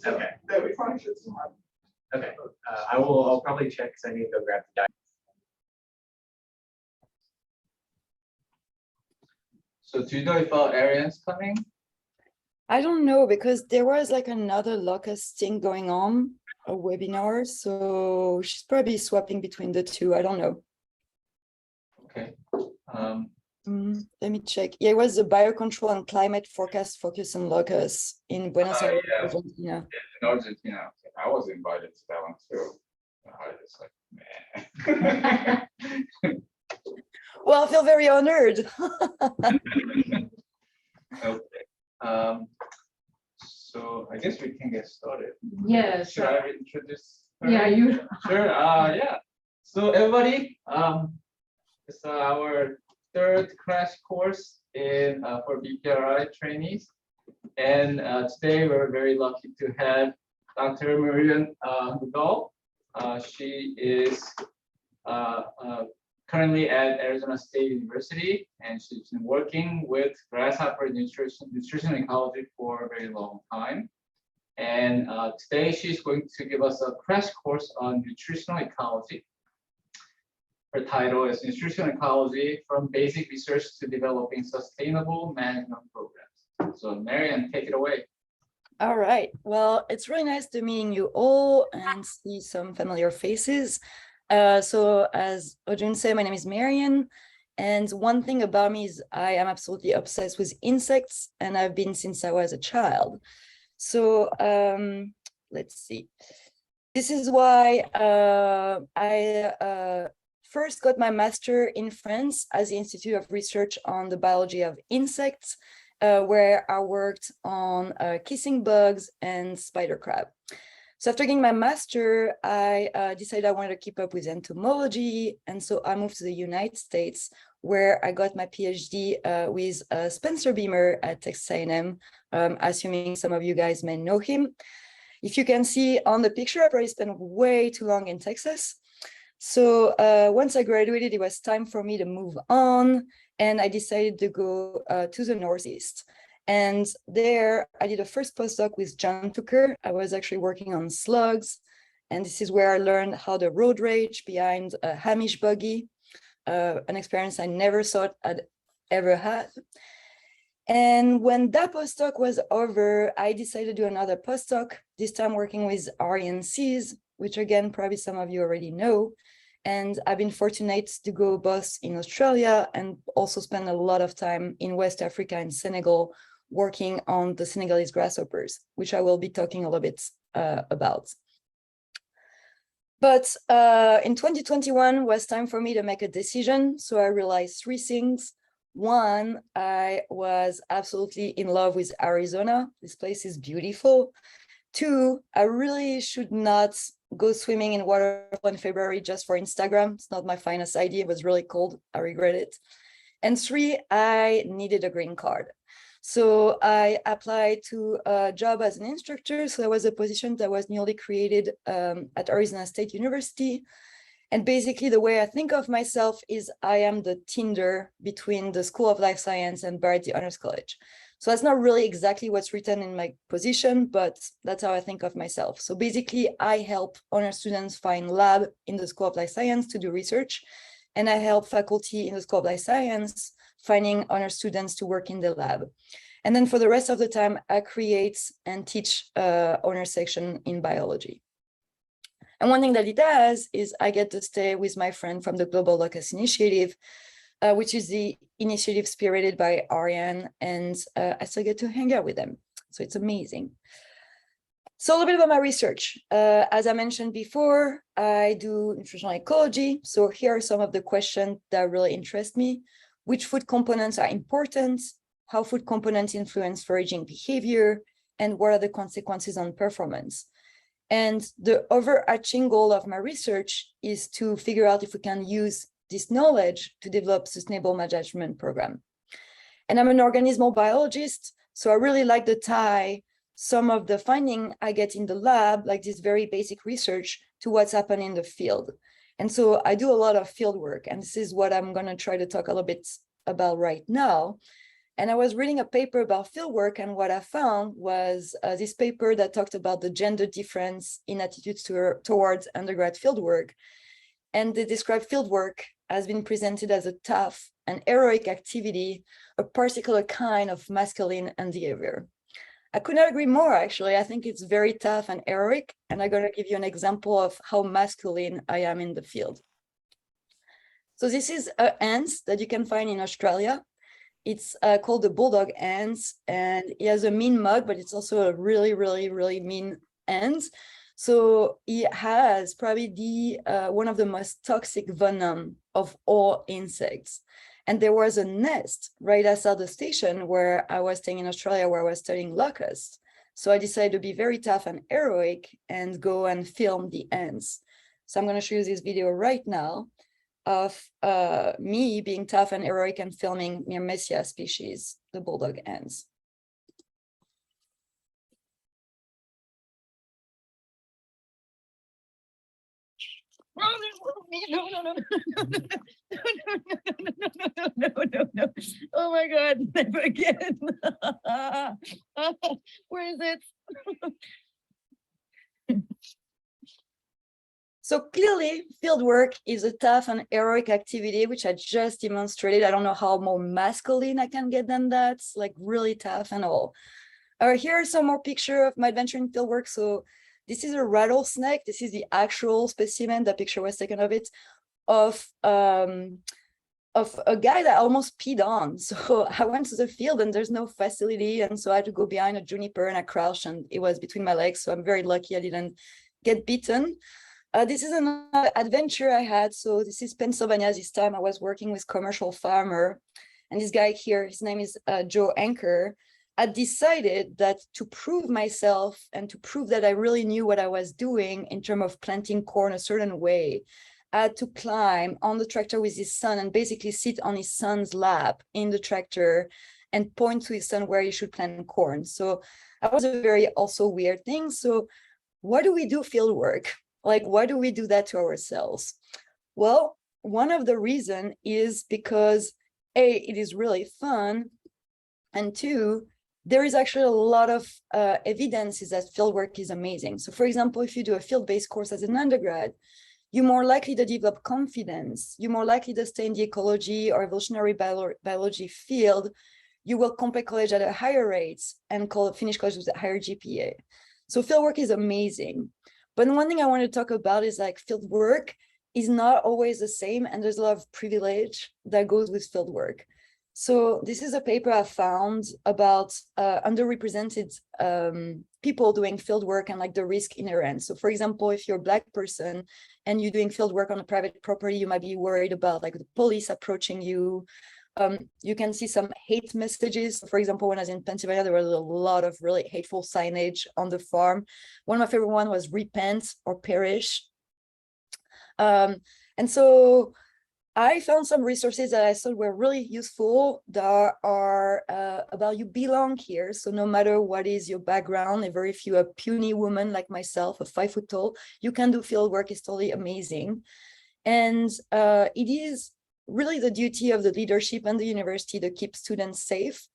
So Okay. that we probably should still have. Okay, I'll probably check because I need to go grab the diet. So do you know if Arian's coming? I don't know, because there was like another Locust thing going on, a webinar, so she's probably swapping between the two. I don't know. Okay. Let me check. Yeah, it was the biocontrol and climate forecast focus on Locust in Buenos Aires, yeah. Argentina. In Argentina. I was invited to that one too. I was just like, man. Well, I feel very honored. Okay. So I guess we can get started. Yes. Should I introduce her? Yeah, you. Sure. Yeah. So everybody, it's our third crash course in for BPRI trainees, and today we're very lucky to have Dr. Marion Gall. She is currently at Arizona State University, and she's been working with grasshopper nutrition ecology for a very long time. And today she's going to give us a crash course on nutritional ecology. Her title is Nutritional Ecology from Basic Research to Developing Sustainable Management Programs. So Marion, take it away. All right. Well, it's really nice to meeting you all and see some familiar faces. So as Ojun said, my name is Marion. And one thing about me is I am absolutely obsessed with insects, and I've been since I was a child. So let's see. This is why I first got my master in France at the Institute of Research on the Biology of Insects, where I worked on kissing bugs and spider crab. So after getting my master, I decided I wanted to keep up with entomology. And so I moved to the United States, where I got my PhD with Spencer Beamer at Texas A&M, assuming some of you guys may know him. If you can see on the picture, I probably spent way too long in Texas. So once I graduated, it was time for me to move on, and I decided to go to the Northeast. And there I did a first postdoc with John Tucker. I was actually working on slugs. And this is where I learned how the road rage behind a Hamish buggy, an experience I never thought I'd ever had. And when that postdoc was over, I decided to do another postdoc, this time working with RNCs, which again, probably some of you already know. And I've been fortunate to go both in Australia and also spend a lot of time in West Africa and Senegal working on the Senegalese grasshoppers, which I will be talking a little bit about. But in 2021 was time for me to make a decision. So I realized three things. One, I was absolutely in love with Arizona. This place is beautiful. Two, I really should not go swimming in water in February just for Instagram. It's not my finest idea. It was really cold. I regret it. And three, I needed a green card. So I applied to a job as an instructor. So that was a position that was newly created at Arizona State University. And basically the way I think of myself is I am the Tinder between the School of Life Science and BPRI Honors College. So that's not really exactly what's written in my position, but that's how I think of myself. So basically I help honor students find lab in the School of Life Science to do research. And I help faculty in the School of Life Science finding honor students to work in the lab. And then for the rest of the time, I create and teach honor section in biology. And one thing that it does is I get to stay with my friend from the Global Locust Initiative, which is the initiative spearheaded by Marion, and I still get to hang out with them. So it's amazing. So a little bit about my research. As I mentioned before, I do nutritional ecology. So here are some of the questions that really interest me. Which food components are important? How food components influence foraging behavior? And what are the consequences on performance? And the overarching goal of my research is to figure out if we can use this knowledge to develop sustainable management program. And I'm an organismal biologist, so I really like to tie some of the finding I get in the lab, like this very basic research, to what's happening in the field. And so I do a lot of field work, and this is what I'm going to try to talk a little bit about right now. And I was reading a paper about fieldwork, and what I found was this paper that talked about the gender difference in attitudes towards undergrad fieldwork. And they described fieldwork as being presented as a tough and heroic activity, a particular kind of masculine endeavor. I could not agree more, actually. I think it's very tough and heroic, and I'm going to give you an example of how masculine I am in the field. So this is an ant that you can find in Australia. It's called the bulldog ant, and he has a mean mug, but it's also a really, really, really mean ant. So he has probably the one of the most toxic venom of all insects. And there was a nest right outside the station where I was staying in Australia, where I was studying Locust. So I decided to be very tough and heroic and go and film the ants. So I'm going to show you this video right now of me being tough and heroic and filming Myrmecia species, the bulldog ants. No. Oh my God, never again. Where is it? So clearly, fieldwork is a tough and heroic activity, which I just demonstrated. I don't know how more masculine I can get than that. It's like really tough and all. Here are some more pictures of my adventure in fieldwork. So this is a rattlesnake. This is the actual specimen. The picture was taken of it, of a guy that I almost peed on. So I went to the field and there's no facility. And so I had to go behind a juniper and I crouched and it was between my legs. So I'm very lucky I didn't get bitten. This is another adventure I had. So this is Pennsylvania. This time I was working with commercial farmer. And this guy here, his name is Joe Anker. I decided that to prove myself and to prove that I really knew what I was doing in terms of planting corn a certain way, I had to climb on the tractor with his son and basically sit on his son's lap in the tractor and point to his son where he should plant corn. So that was a very also weird thing. So why do we do field work? Like, why do we do that to ourselves? Well, one of the reasons is because A, it is really fun, and two, there is actually a lot of evidence that fieldwork is amazing. So for example, if you do a field-based course as an undergrad, you're more likely to develop confidence, you're more likely to stay in the ecology or evolutionary biology field, you will complete college at a higher rate and finish college with a higher GPA. So fieldwork is amazing. But one thing I want to talk about is like field work is not always the same, and there's a lot of privilege that goes with field work. So this is a paper I found about underrepresented people doing field work and like the risk inherent. So for example, if you're a Black person and you're doing field work on a private property, you might be worried about like the police approaching you. You can see some hate messages. For example, when I was in Pennsylvania, there was a lot of really hateful signage on the farm. One of my favorite ones was repent or perish. And so I found some resources that I thought were really useful that are about you belong here. So no matter what is your background, even if you're a puny woman like myself, a 5 foot tall, you can do field work. It's totally amazing. And it is really the duty of the leadership and the university to keep students safe.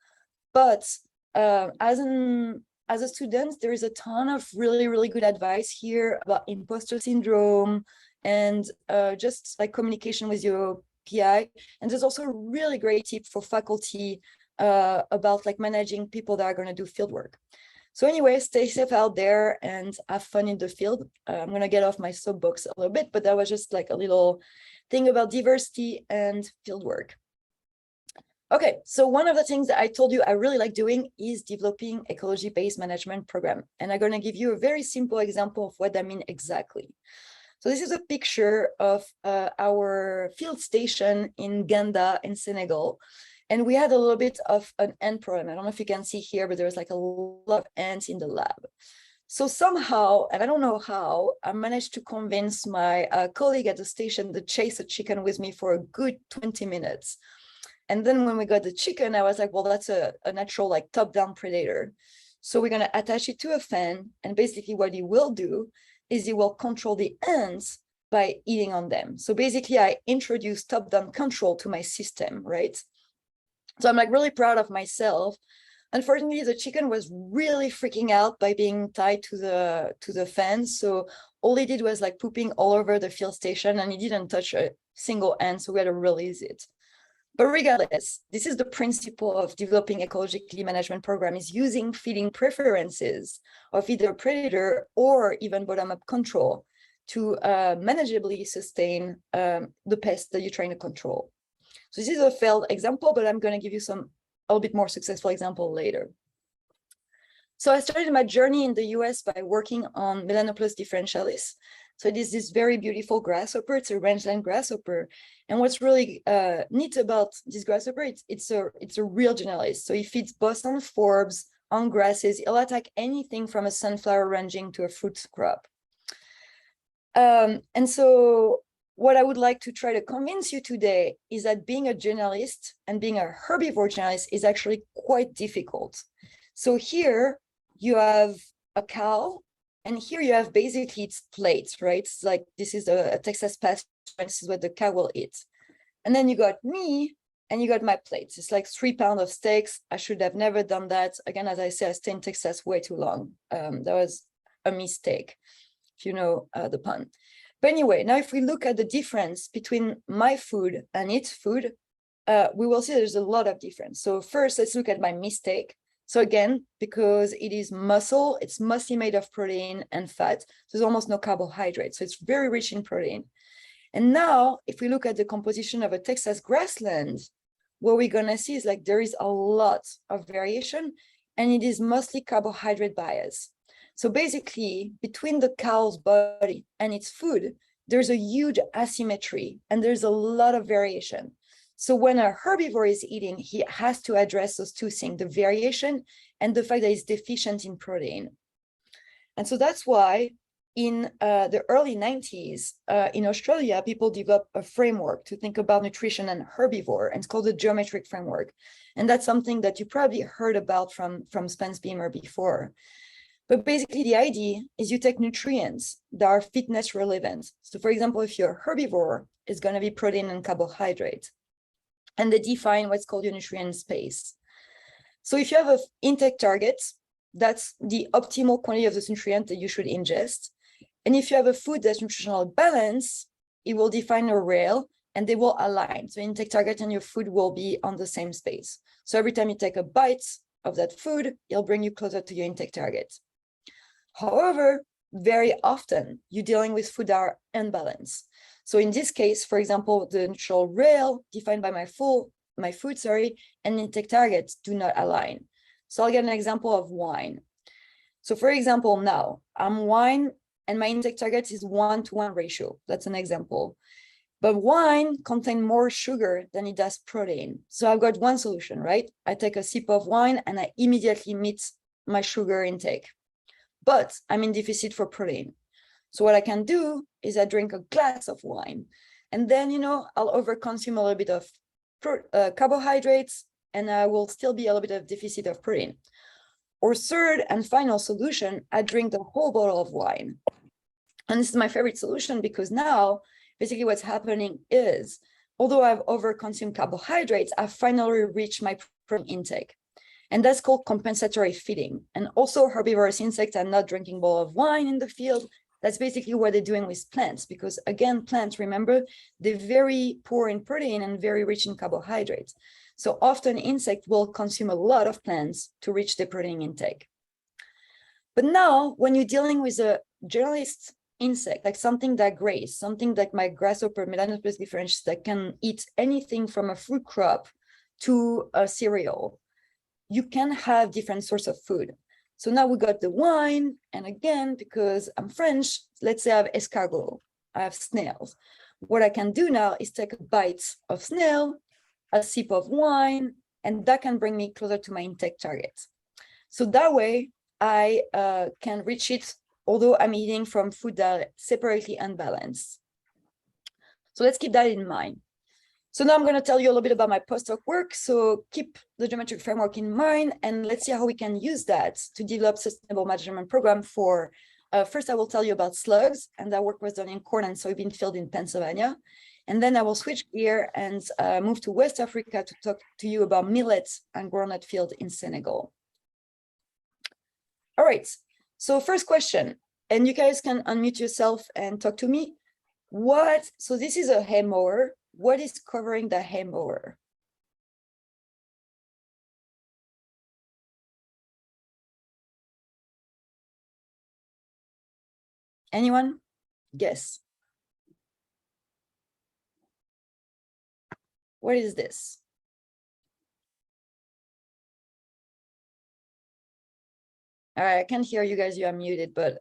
But as a student, there is a ton of really, really good advice here about imposter syndrome and just like communication with your PI. And there's also a really great tip for faculty about like managing people that are going to do field work. So anyway, stay safe out there and have fun in the field. I'm going to get off my soapbox a little bit, but that was just like a little thing about diversity and fieldwork. Okay, so one of the things that I told you I really like doing is developing ecology-based management program. And I'm going to give you a very simple example of what that means exactly. So this is a picture of our field station in Ganda in Senegal. And we had a little bit of an ant problem. I don't know if you can see here, but there was like a lot of ants in the lab. So somehow, and I don't know how, I managed to convince my colleague at the station to chase a chicken with me for a good 20 minutes. And then when we got the chicken, I was like, well, that's a natural like top-down predator. So we're going to attach it to a fan. And basically what he will do is he will control the ants by eating on them. So basically I introduced top-down control to my system, right? So I'm like really proud of myself. Unfortunately, the chicken was really freaking out by being tied to the fence. So all he did was like pooping all over the field station, and he didn't touch a single ant. So we had to release it. But regardless, this is the principle of developing ecologically management program, is using feeding preferences of either predator or even bottom-up control to manageably sustain the pest that you're trying to control. So this is a failed example, but I'm going to give you a little bit more successful example later. So I started my journey in the US by working on Melanoplus differentialis. So it is this very beautiful grasshopper. It's a rangeland grasshopper. And what's really neat about this grasshopper, it's a real generalist. So he feeds both on forbs, on grasses. He'll attack anything from a sunflower ranging to a fruit crop. And so what I would like to try to convince you today is that being a generalist and being a herbivore generalist is actually quite difficult. So here you have a cow, and here you have basically its plates, right? It's like this is a Texas pasture, and this is what the cow will eat. And then you got me, and you got my plates. It's like 3 pounds of steaks. I should have never done that. Again, as I said, I stayed in Texas way too long. That was a mistake, if you know the pun. But anyway, now if we look at the difference between my food and its food, we will see there's a lot of difference. So first, let's look at my mistake. So again, because it is muscle, it's mostly made of protein and fat. So there's almost no carbohydrates. So it's very rich in protein. And now, if we look at the composition of a Texas grassland, what we're going to see is like there is a lot of variation, and it is mostly carbohydrate bias. So basically, between the cow's body and its food, there's a huge asymmetry, and there's a lot of variation. So when a herbivore is eating, he has to address those two things, the variation and the fact that he's deficient in protein. And so that's why in the early 90s, in Australia, people developed a framework to think about nutrition and herbivore, and it's called the geometric framework. And that's something that you probably heard about from Spence Beamer before. But basically, the idea is you take nutrients that are fitness relevant. So for example, if you're a herbivore, it's going to be protein and carbohydrate. And they define what's called your nutrient space. So if you have an intake target, that's the optimal quantity of this nutrient that you should ingest. And if you have a food that's nutritional balance, it will define a rail and they will align. So intake target and your food will be on the same space. So every time you take a bite of that food, it'll bring you closer to your intake target. However, very often you're dealing with food that are unbalanced. So in this case, for example, the nutritional rail defined by my food, and intake targets do not align. So I'll get an example of wine. So for example, now I'm wine and my intake target is 1-to-1 ratio. That's an example. But wine contains more sugar than it does protein. So I've got one solution, right? I take a sip of wine and I immediately meet my sugar intake. But I'm in deficit for protein. So what I can do is I drink a glass of wine, and then, I'll overconsume a little bit of carbohydrates, and I will still be a little bit of deficit of protein. Or third and final solution, I drink the whole bottle of wine. And this is my favorite solution because now basically what's happening is, although I've overconsumed carbohydrates, I've finally reached my protein intake. And that's called compensatory feeding. And also herbivorous insects are not drinking a bowl of wine in the field. That's basically what they're doing with plants, because again, plants, remember, they're very poor in protein and very rich in carbohydrates. So often insects will consume a lot of plants to reach their protein intake. But now when you're dealing with a generalist insect, like something that grazes, something like my grasshopper, Melanoplus differentialis, that can eat anything from a fruit crop to a cereal, you can have different sorts of food. So now we got the wine, and again, because I'm French, let's say I have escargot, I have snails. What I can do now is take a bite of snail, a sip of wine, and that can bring me closer to my intake target. So that way I can reach it, although I'm eating from food that are separately unbalanced. So let's keep that in mind. So now I'm going to tell you a little bit about my postdoc work. So keep the geometric framework in mind, and let's see how we can use that to develop sustainable management program for, first I will tell you about slugs, and that work was done in corn and soybean field in Pennsylvania. And then I will switch gear and move to West Africa to talk to you about millet and groundnut field in Senegal. All right, so first question, and you guys can unmute yourself and talk to me. So this is a hay mower. What is covering the hay mower? Anyone? Guess. What is this? All right, I can't hear you guys, you are muted, but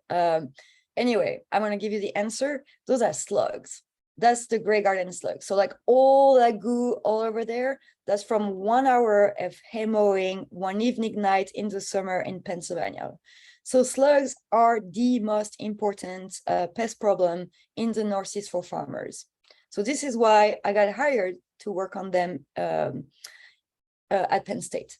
anyway, I'm gonna give you the answer. Those are slugs. That's the gray garden slug. So like all that goo all over there, that's from 1 hour of hay mowing one evening night in the summer in Pennsylvania. So slugs are the most important pest problem in the Northeast for farmers. So this is why I got hired to work on them at Penn State.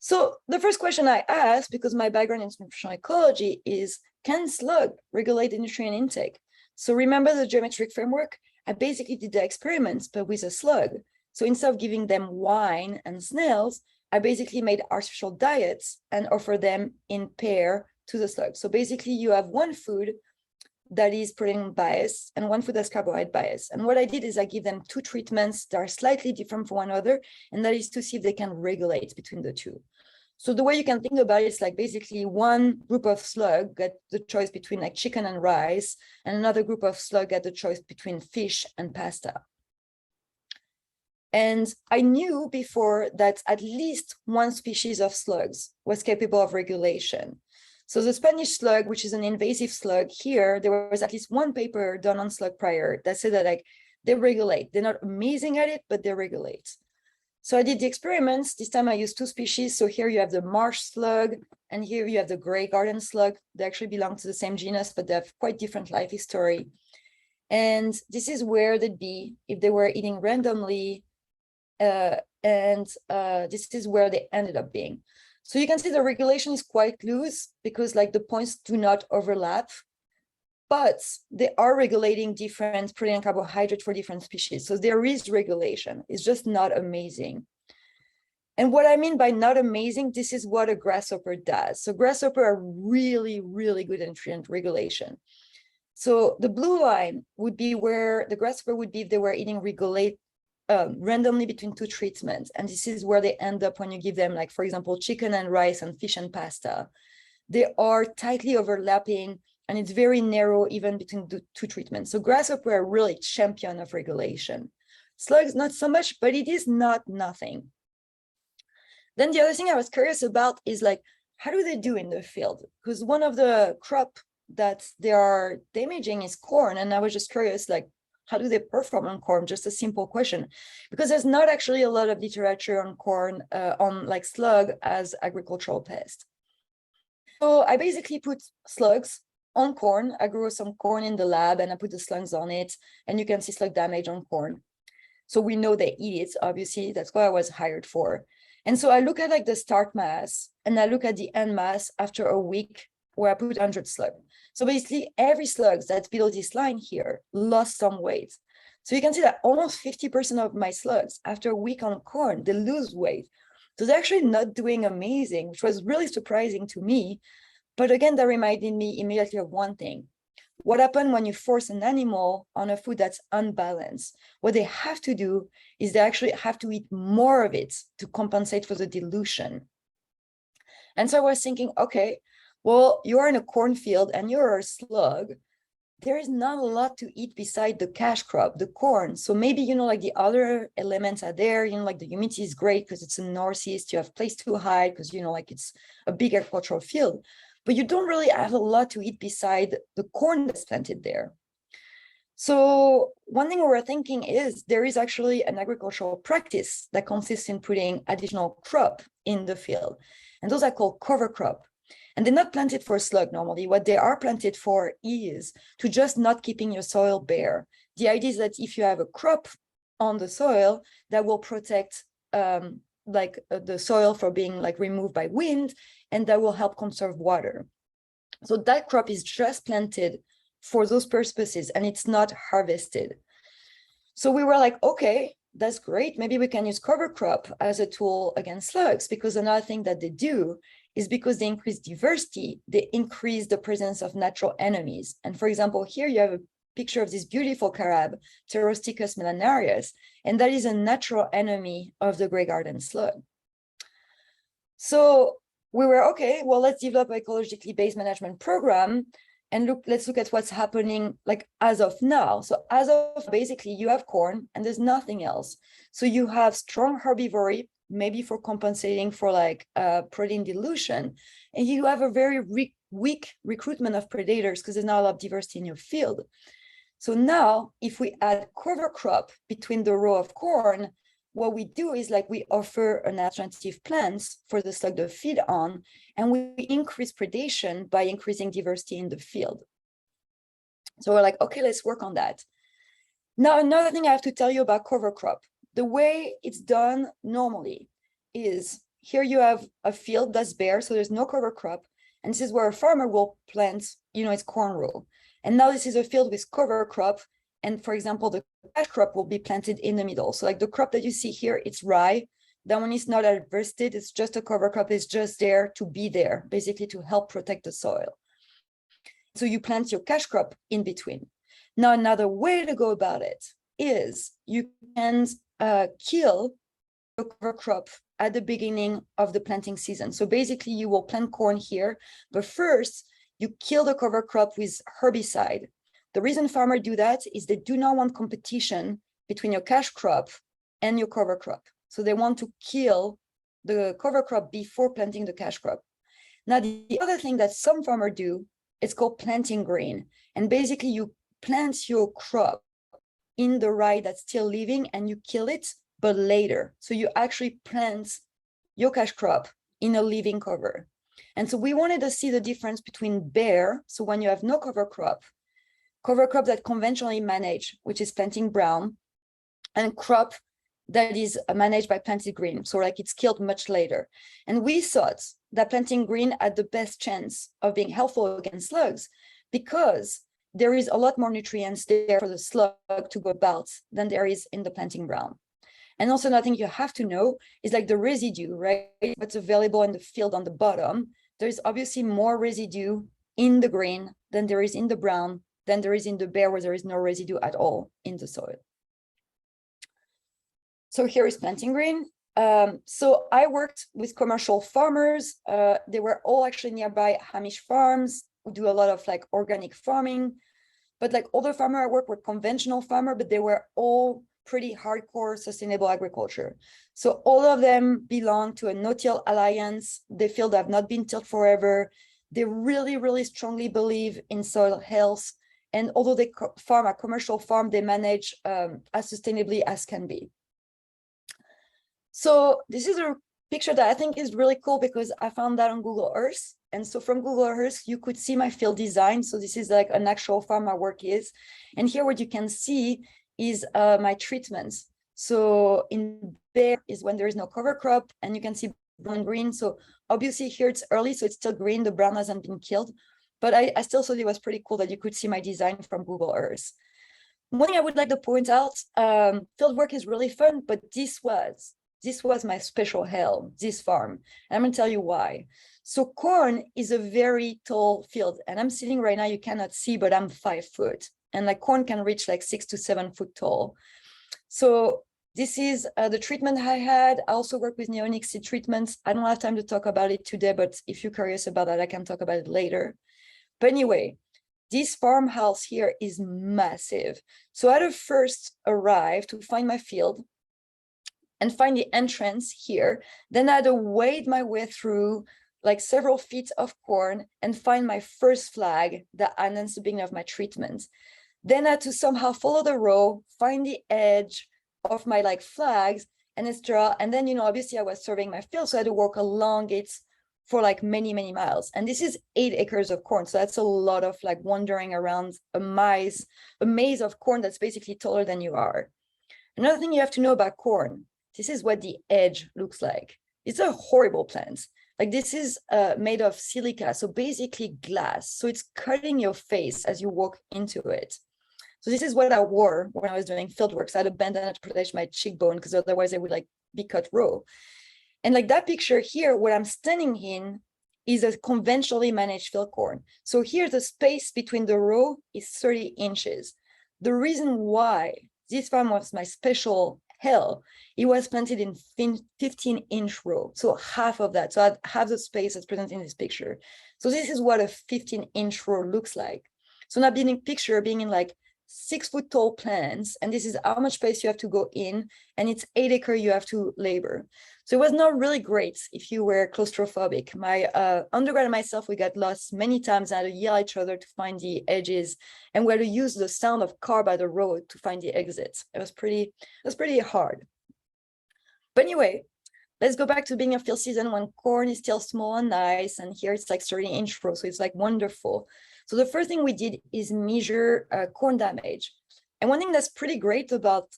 So the first question I asked, because my background in nutritional ecology, is can slug regulate the nutrient intake? So remember the geometric framework? I basically did the experiments, but with a slug. So instead of giving them wine and snails, I basically made artificial diets and offer them in pair to the slug. So basically you have one food that is protein bias and one food that's carbohydrate bias. And what I did is I give them 2 treatments that are slightly different from one another, and that is to see if they can regulate between the two. So the way you can think about it is like basically one group of slug get the choice between like chicken and rice, and another group of slug get the choice between fish and pasta. And I knew before that at least one species of slugs was capable of regulation. So the Spanish slug, which is an invasive slug here, there was at least one paper done on slug prior that said that like they regulate. They're not amazing at it, but they regulate. So I did the experiments. This time I used 2 species. So here you have the marsh slug, and here you have the gray garden slug. They actually belong to the same genus, but they have quite different life history. And this is where they'd be if they were eating randomly. This is where they ended up being. So you can see the regulation is quite loose because like the points do not overlap, but they are regulating different protein and carbohydrate for different species. So there is regulation. It's just not amazing. And what I mean by not amazing, this is what a grasshopper does. So grasshopper are really, really good at nutrient regulation. So the blue line would be where the grasshopper would be if they were eating randomly between 2 treatments. And this is where they end up when you give them, like, for example, chicken and rice and fish and pasta. They are tightly overlapping, and it's very narrow even between the 2 treatments. So grasshopper are really champion of regulation. Slugs, not so much, but it is not nothing. Then the other thing I was curious about is like, how do they do in the field? Because one of the crop that they are damaging is corn. And I was just curious, like, how do they perform on corn? Just a simple question, because there's not actually a lot of literature on corn, on like slug as agricultural pest. So I basically put slugs on corn. I grew some corn in the lab and I put the slugs on it, and you can see slug damage on corn. So we know they eat it, obviously, that's what I was hired for. And so I look at like the start mass and I look at the end mass after a week where I put 100 slug. So basically every slug that's below this line here lost some weight. So you can see that almost 50% of my slugs after a week on corn, they lose weight. So they're actually not doing amazing, which was really surprising to me. But again, that reminded me immediately of one thing. What happens when you force an animal on a food that's unbalanced? What they have to do is they actually have to eat more of it to compensate for the dilution. And so I was thinking, okay, well, you're in a cornfield and you're a slug. There is not a lot to eat beside the cash crop, the corn. So maybe, you know, like the other elements are there, you know, like the humidity is great because it's in the Northeast, you have place to hide because, you know, like it's a big agricultural field, but you don't really have a lot to eat beside the corn that's planted there. So one thing we're thinking is there is actually an agricultural practice that consists in putting additional crop in the field. And those are called cover crop. And they're not planted for slug normally. What they are planted for is to just not keeping your soil bare. The idea is that if you have a crop on the soil, that will protect the soil from being like removed by wind, and that will help conserve water. So that crop is just planted for those purposes, and it's not harvested. So we were like, okay, that's great. Maybe we can use cover crop as a tool against slugs, because another thing that they do is because they increase diversity, they increase the presence of natural enemies. And for example, here you have a picture of this beautiful carab, Pterosticus millenarius, and that is a natural enemy of the gray garden slug. So we were, okay, well, let's develop an ecologically based management program and let's look at what's happening like as of now. So as of basically you have corn and there's nothing else. So you have strong herbivory, maybe for compensating for like protein dilution. And you have a very weak recruitment of predators because there's not a lot of diversity in your field. So now if we add cover crop between the row of corn, what we do is like we offer an alternative plants for the slug to feed on, and we increase predation by increasing diversity in the field. So we're like, okay, let's work on that. Now, another thing I have to tell you about cover crop, the way it's done normally is here you have a field that's bare, so there's no cover crop. And this is where a farmer will plant, its corn row. And now this is a field with cover crop. And for example, the cash crop will be planted in the middle. So like the crop that you see here, it's rye. That one is not harvested. It's just a cover crop. It's just there to be there, basically to help protect the soil. So you plant your cash crop in between. Now, another way to go about it is you can kill the cover crop at the beginning of the planting season. So basically you will plant corn here, but first you kill the cover crop with herbicide. The reason farmers do that is they do not want competition between your cash crop and your cover crop. So they want to kill the cover crop before planting the cash crop. Now, the other thing that some farmers do, it's called planting grain. And basically you plant your crop in the rye that's still living and you kill it, but later. So you actually plant your cash crop in a living cover. And so we wanted to see the difference between bare, so when you have no cover crop that conventionally managed, which is planting brown, and crop that is managed by planted green. So like it's killed much later. And we thought that planting green had the best chance of being helpful against slugs because there is a lot more nutrients there for the slug to go about than there is in the planting brown. And also another thing you have to know is like the residue, right? What's available in the field on the bottom. There's obviously more residue in the green than there is in the brown, than there is in the bare where there is no residue at all in the soil. So here is planting green. So I worked with commercial farmers. They were all actually nearby Hamish farms who do a lot of like organic farming. But like other farmers I work with conventional farmers, but they were all pretty hardcore sustainable agriculture. So all of them belong to a no-till alliance. They feel they have not been tilled forever. They really, really strongly believe in soil health. And although they farm a commercial farm, they manage as sustainably as can be. So this is a picture that I think is really cool because I found that on Google Earth. And so from Google Earth, you could see my field design. So this is like an actual farm my work is. And here what you can see is my treatments. So in bare is when there is no cover crop and you can see brown and green. So obviously here it's early, so it's still green. The brown hasn't been killed. But I still thought it was pretty cool that you could see my design from Google Earth. One thing I would like to point out, field work is really fun, but this was my special hell, this farm. And I'm gonna tell you why. So corn is a very tall field and I'm sitting right now, you cannot see, but I'm 5 foot. And like corn can reach like 6 to 7 foot tall. So this is the treatment I had. I also work with neonic seed treatments. I don't have time to talk about it today, but if you're curious about that, I can talk about it later. But anyway, this farmhouse here is massive. So I had to first arrive to find my field and find the entrance here. Then I had to wade my way through like several feet of corn and find my first flag that announced the beginning of my treatment. Then I had to somehow follow the row, find the edge of my like flags and etc. And then, obviously I was surveying my field, so I had to walk along it for like many, many miles. And this is 8 acres of corn. So that's a lot of like wandering around a maze of corn that's basically taller than you are. Another thing you have to know about corn, this is what the edge looks like. It's a horrible plant. Like this is made of silica, so basically glass. So it's cutting your face as you walk into it. So this is what I wore when I was doing field work. So I had a bandana to protect my cheekbone because otherwise I would like be cut raw. And like that picture here, what I'm standing in is a conventionally managed field corn. So here the space between the row is 30 inches. The reason why this farm was my special hell, it was planted in 15-inch row, so half of that. So I have the space that's presented in this picture. So this is what a 15-inch row looks like. So now being in like 6-foot tall plants, and this is how much space you have to go in, and it's 8 acres you have to labor. So it was not really great if you were claustrophobic. My undergrad and myself, we got lost many times. I had to yell at each other to find the edges, and we had to use the sound of car by the road to find the exits. It was pretty hard. But anyway, let's go back to being a field season when corn is still small and nice, and here it's like 30-inch row, so it's like wonderful. So the first thing we did is measure corn damage. And one thing that's pretty great about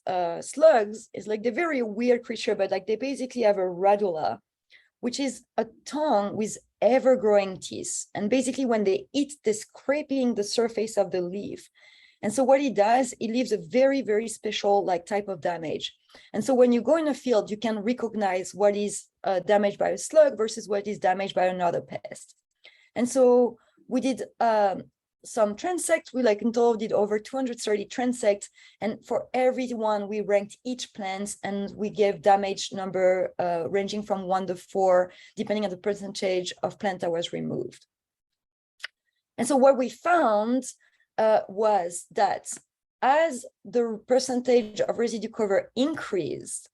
slugs is like they're very weird creature, but like they basically have a radula, which is a tongue with ever-growing teeth. And basically when they eat, they're scraping the surface of the leaf. And so what it does, it leaves a very, very special like type of damage. And so when you go in a field, you can recognize what is damaged by a slug versus what is damaged by another pest. And so we did some transects. We like in total did over 230 transects, and for every one we ranked each plant and we gave damage number ranging from 1 to 4 depending on the percentage of plant that was removed. And so what we found was that as the percentage of residue cover increased,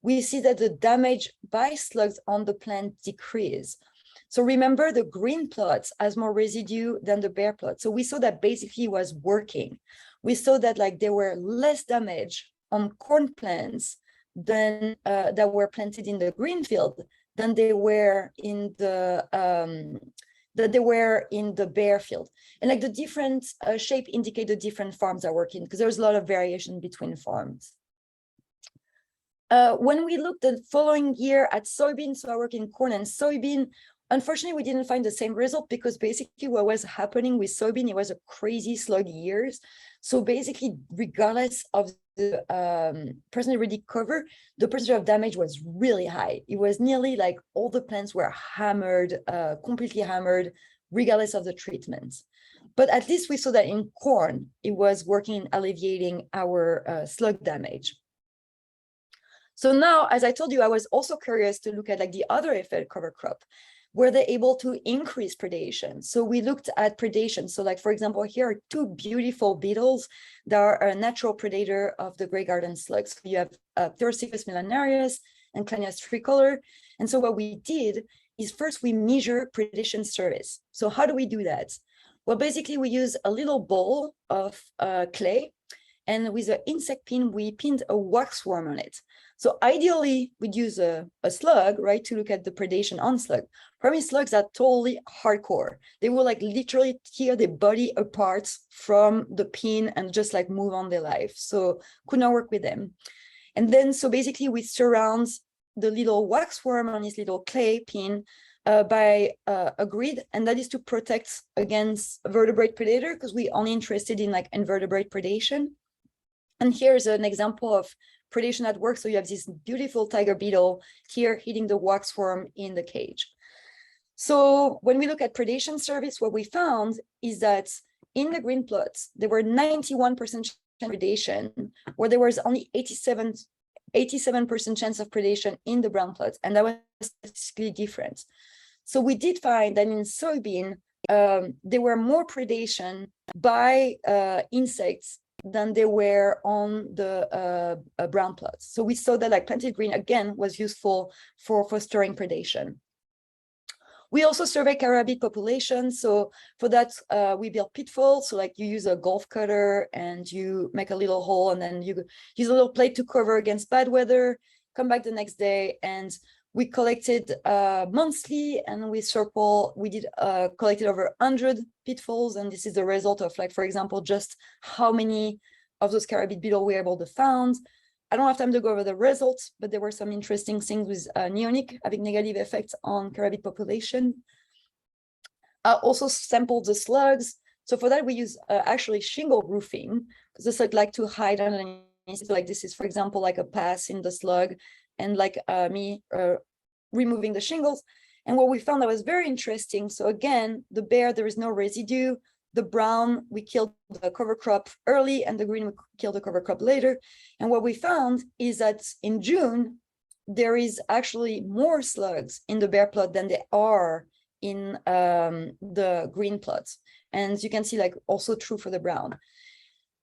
we see that the damage by slugs on the plant decreased. So remember, the green plot has more residue than the bare plot. So we saw that basically it was working. We saw that like there were less damage on corn plants than that were planted in the green field than they were in the bare field. And like the different shape indicate the different farms are working, because there's a lot of variation between farms. When we looked the following year at soybean, so I work in corn and soybean, unfortunately, we didn't find the same result because basically what was happening with soybean, it was a crazy slug years. So basically, regardless of the percentage ready cover, the percentage of damage was really high. It was nearly like all the plants were hammered, completely hammered, regardless of the treatment. But at least we saw that in corn, it was working in alleviating our slug damage. So now, as I told you, I was also curious to look at like the other effect cover crop. Were they able to increase predation? So we looked at predation. So like, for example, here are 2 beautiful beetles that are a natural predator of the gray garden slugs. So you have Pterocyclus millenarius and Clanias tricolor. And so what we did is first we measure predation service. So how do we do that? Well, basically we use a little bowl of clay, and with an insect pin, we pinned a waxworm on it. So ideally, we'd use a slug, right, to look at the predation on slug. Problem is, slugs are totally hardcore. They will like literally tear their body apart from the pin and just like move on their life. So could not work with them. And then, so basically we surround the little waxworm on this little clay pin by a grid, and that is to protect against vertebrate predator, because we're only interested in like invertebrate predation. And here's an example of predation at work. So you have this beautiful tiger beetle here hitting the waxworm in the cage. So when we look at predation service, what we found is that in the green plots, there were 91% predation, where there was only 87% chance of predation in the brown plots, and that was statistically different. So we did find that in soybean, there were more predation by insects than they were on the brown plots. So we saw that like planted green, again, was useful for fostering predation. We also survey carabid population. So for that, we built pitfalls. So like you use a golf cutter and you make a little hole, and then you use a little plate to cover against bad weather, come back the next day, and we collected monthly, and we collected over 100 pitfalls. And this is the result of like, for example, just how many of those carabid beetle we were able to find. I don't have time to go over the results, but there were some interesting things with neonic having negative effects on carabid population. I also sampled the slugs. So for that, we use actually shingle roofing, because the slug like to hide underneath. So like this is, for example, like a pass in the slug, and like me removing the shingles. And what we found that was very interesting. So again, the bear, there is no residue. The brown, we killed the cover crop early, and the green, we killed the cover crop later. And what we found is that in June, there is actually more slugs in the bear plot than there are in the green plots. And you can see, like, also true for the brown.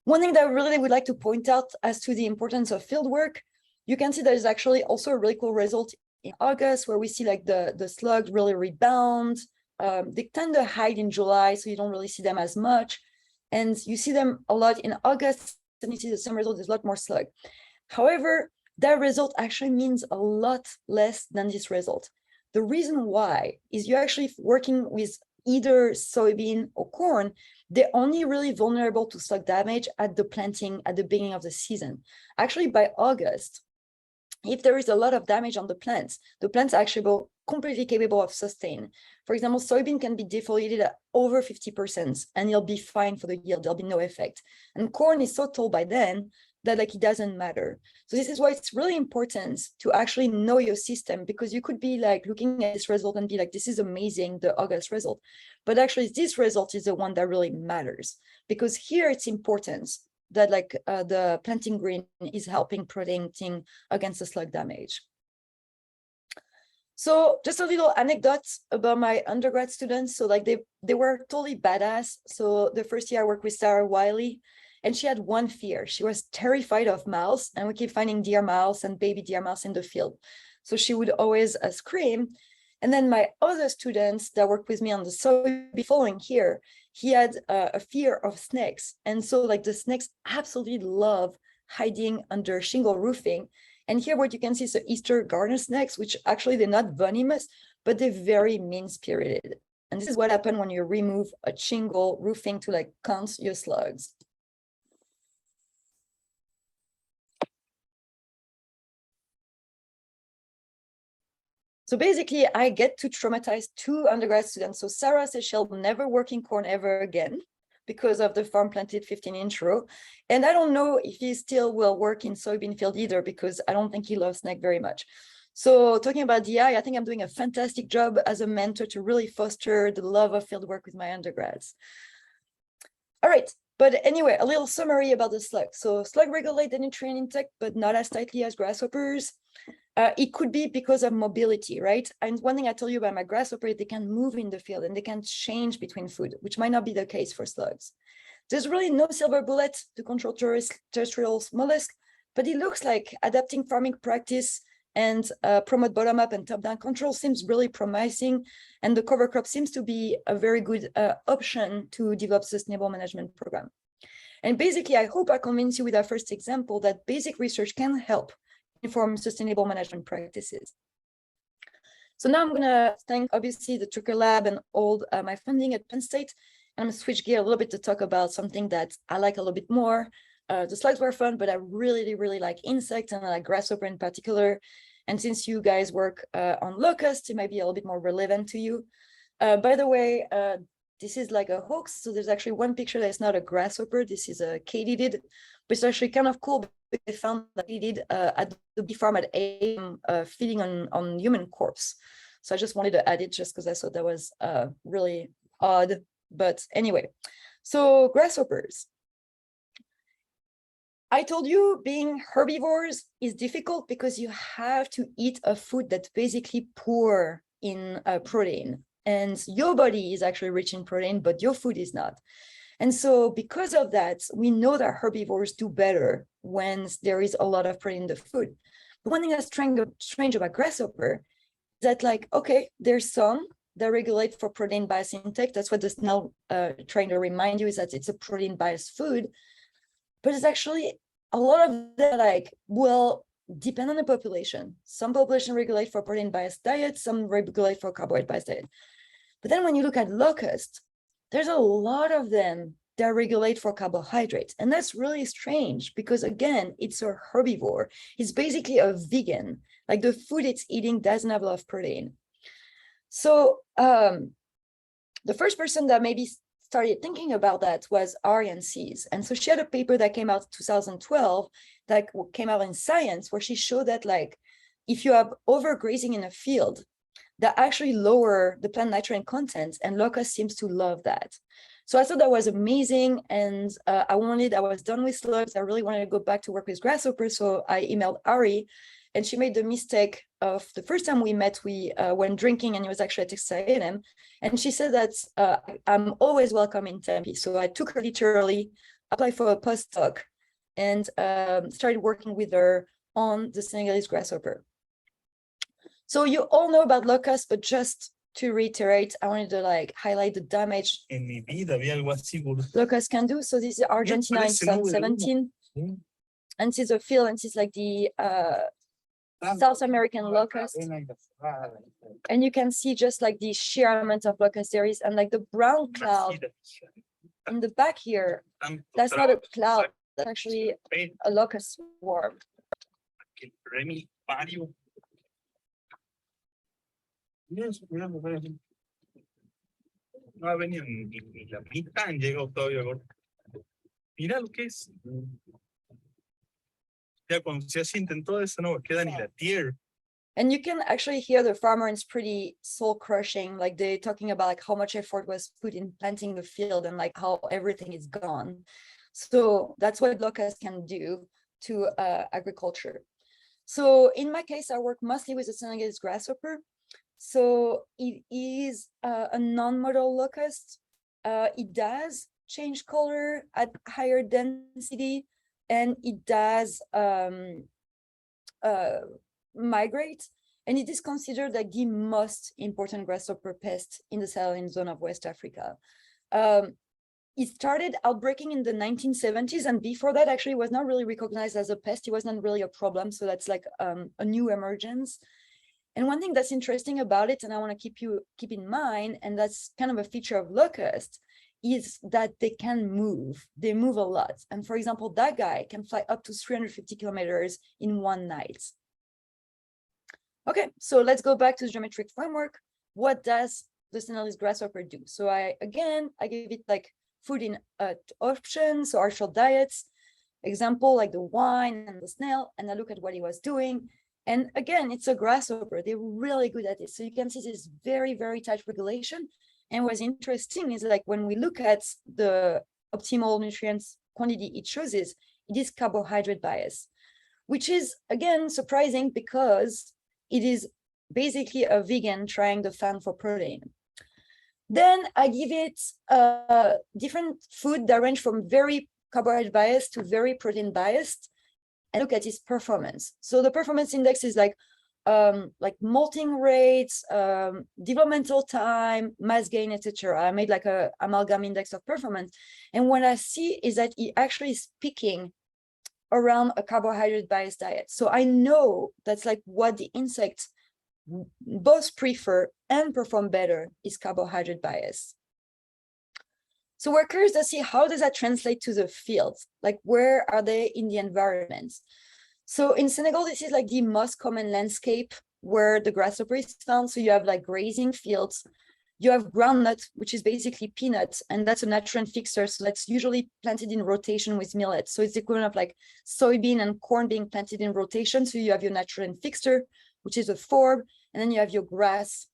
One thing that I really would like to point out as to the importance of field work, you can see there's actually also a really cool result in August, where we see like the slugs really rebound. They tend to hide in July, so you don't really see them as much. And you see them a lot in August, and you see the same result, there's a lot more slug. However, that result actually means a lot less than this result. The reason why is you're actually working with either soybean or corn. They're only really vulnerable to slug damage at the planting at the beginning of the season. Actually, by August, if there is a lot of damage on the plants are actually completely capable of sustain. For example, soybean can be defoliated at over 50%, and you'll be fine for the yield. There'll be no effect. And corn is so tall by then that like it doesn't matter. So this is why it's really important to actually know your system, because you could be like looking at this result and be like, this is amazing, the August result. But actually this result is the one that really matters, because here it's important that like the planting green is helping protecting against the slug damage. So just a little anecdote about my undergrad students. So like they were totally badass. So the first year I worked with Sarah Wiley, and she had one fear. She was terrified of mouse, and we keep finding deer mouse and baby deer mouse in the field. So she would always scream. And then my other students that worked with me on the soybean following here, he had a fear of snakes. And so like the snakes absolutely love hiding under shingle roofing. And here what you can see is the Easter garter snakes, which actually they're not venomous, but they're very mean-spirited. And this is what happens when you remove a shingle roofing to like count your slugs. So basically, I get to traumatize 2 undergrad students. So Sarah says she'll never work in corn ever again because of the farm planted 15-inch row. And I don't know if he still will work in soybean field either, because I don't think he loves snake very much. So talking about DI, I think I'm doing a fantastic job as a mentor to really foster the love of field work with my undergrads. All right. But anyway, a little summary about the slug. So slug regulate the nutrient intake, but not as tightly as grasshoppers. It could be because of mobility, right? And one thing I told you about my grasshopper, they can move in the field and they can change between food, which might not be the case for slugs. There's really no silver bullet to control terrestrial mollusk, but it looks like adapting farming practice and promote bottom-up and top-down control seems really promising. And the cover crop seems to be a very good option to develop sustainable management program. And basically, I hope I convince you with our first example that basic research can help inform sustainable management practices. So now I'm going to thank, obviously, the Tucker Lab and all my funding at Penn State. And I'm going to switch gear a little bit to talk about something that I like a little bit more. The slides were fun, but I really, really like insects, and I like grasshopper in particular. And since you guys work on Locust, it might be a little bit more relevant to you. By the way, this is like a hoax. So there's actually one picture that's not a grasshopper. This is a katydid, but it's actually kind of cool. I found that he did at the bee farm at AM feeding on human corpse. So I just wanted to add it just because I thought that was really odd. But anyway, so grasshoppers. I told you being herbivores is difficult because you have to eat a food that's basically poor in protein. And your body is actually rich in protein, but your food is not. And so because of that, we know that herbivores do better when there is a lot of protein in the food. But one thing that's strange about grasshopper is that, like, okay, there's some that regulate for protein bias intake. That's what this now trying to remind you, is that it's a protein biased food. But it's actually a lot of that, like, will depend on the population. Some population regulate for protein biased diet, some regulate for carbohydrate biased diet. But then when you look at locust, there's a lot of them that regulate for carbohydrates. And that's really strange because, again, it's a herbivore. It's basically a vegan. Like, the food it's eating doesn't have a lot of protein. So the first person that maybe started thinking about that was RNCs. And so she had a paper that came out in 2012 that came out in Science, where she showed that like if you have overgrazing in a field, that actually lower the plant nitrogen content, and Locust seems to love that. So I thought that was amazing, and I was done with slugs. I really wanted to go back to work with grasshoppers, so I emailed Ari, and she made the mistake of the first time we met, we went drinking, and it was actually at Texas A&M, and she said that I'm always welcome in Tempe. So I took her literally, applied for a postdoc, and started working with her on the Senegalese grasshopper. So you all know about Locust, but just to reiterate, I wanted to like highlight the damage En mi vida vi algo así, gordo. Locust can do. So this is Argentina in parece nube de humo. 2017. Sí. And this is a field, and this is like the South American locust. And you can see just like the sheer amount of locust there is, and like the brown cloud in the back here, that's not a cloud, that's actually a locust swarm. No ha venido ni la mitad, han llegado todavía. Mira lo que es. Ya cuando se asienten todo eso, no queda ni la tierra. And you can actually hear the farmer is pretty soul crushing, like they're talking about like how much effort was put in planting the field and like how everything is gone. So that's what Locust can do to agriculture. So in my case, I work mostly with the Senegalese grasshopper. So it is a non-model locust. It does change color at higher density, and it does migrate, and it is considered like the most important grasshopper pest in the Saharan zone of West Africa. It started outbreaking in the 1970s, and before that actually was not really recognized as a pest. It was not really a problem, so that's like a new emergence. And one thing that's interesting about it, and I want to keep in mind, and that's kind of a feature of locust, is that they can move. They move a lot. And for example, that guy can fly up to 350 kilometers in one night. Okay, so let's go back to the geometric framework. What does the Senegalese grasshopper do? So I give it like food in options, so artificial diets, example like the wine and the snail, and I look at what he was doing. And again, it's a grasshopper. They're really good at it. So you can see this very, very tight regulation. And what's interesting is like when we look at the optimal nutrients quantity it shows it is carbohydrate bias, which is again surprising because it is basically a vegan trying to fan for protein. Then I give it different food that range from very carbohydrate biased to very protein biased, and look at its performance. So the performance index is like molting rates, developmental time, mass gain, etc. I made like a amalgam index of performance. And what I see is that it actually is peaking around a carbohydrate biased diet. So I know that's like what the insects both prefer and perform better is carbohydrate bias. So we're curious to see how does that translate to the fields? Like where are they in the environment? So in Senegal, this is like the most common landscape where the grasshopper is found. So you have like grazing fields. You have groundnut, which is basically peanuts, and that's a nitrogen fixer. So that's usually planted in rotation with millet. So it's the equivalent of like soybean and corn being planted in rotation. So you have your nitrogen fixer, which is a forb, and then you have your grass,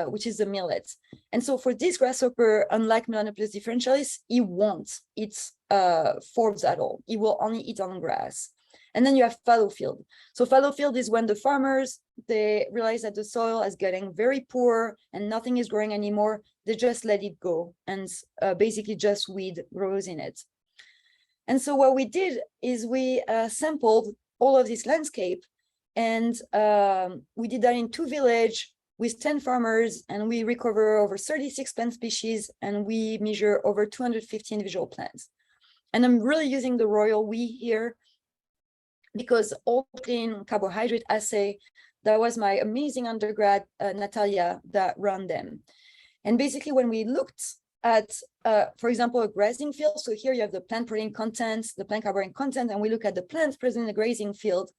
which is the millet. And so for this grasshopper, unlike Melanoplus differentialis, it won't eat forbs at all. It will only eat on grass. And then you have fallow field. So fallow field is when the farmers, they realize that the soil is getting very poor and nothing is growing anymore. They just let it go, and basically just weed grows in it. And so what we did is we sampled all of this landscape, and we did that in 2 villages with 10 farmers, and we recover over 36 plant species, and we measure over 250 individual plants. And I'm really using the royal we here because all clean carbohydrate assay, that was my amazing undergrad, Natalia, that ran them. And basically when we looked at, for example, a grazing field, so here you have the plant protein content, the plant carbohydrate content, and we look at the plants present in the grazing field.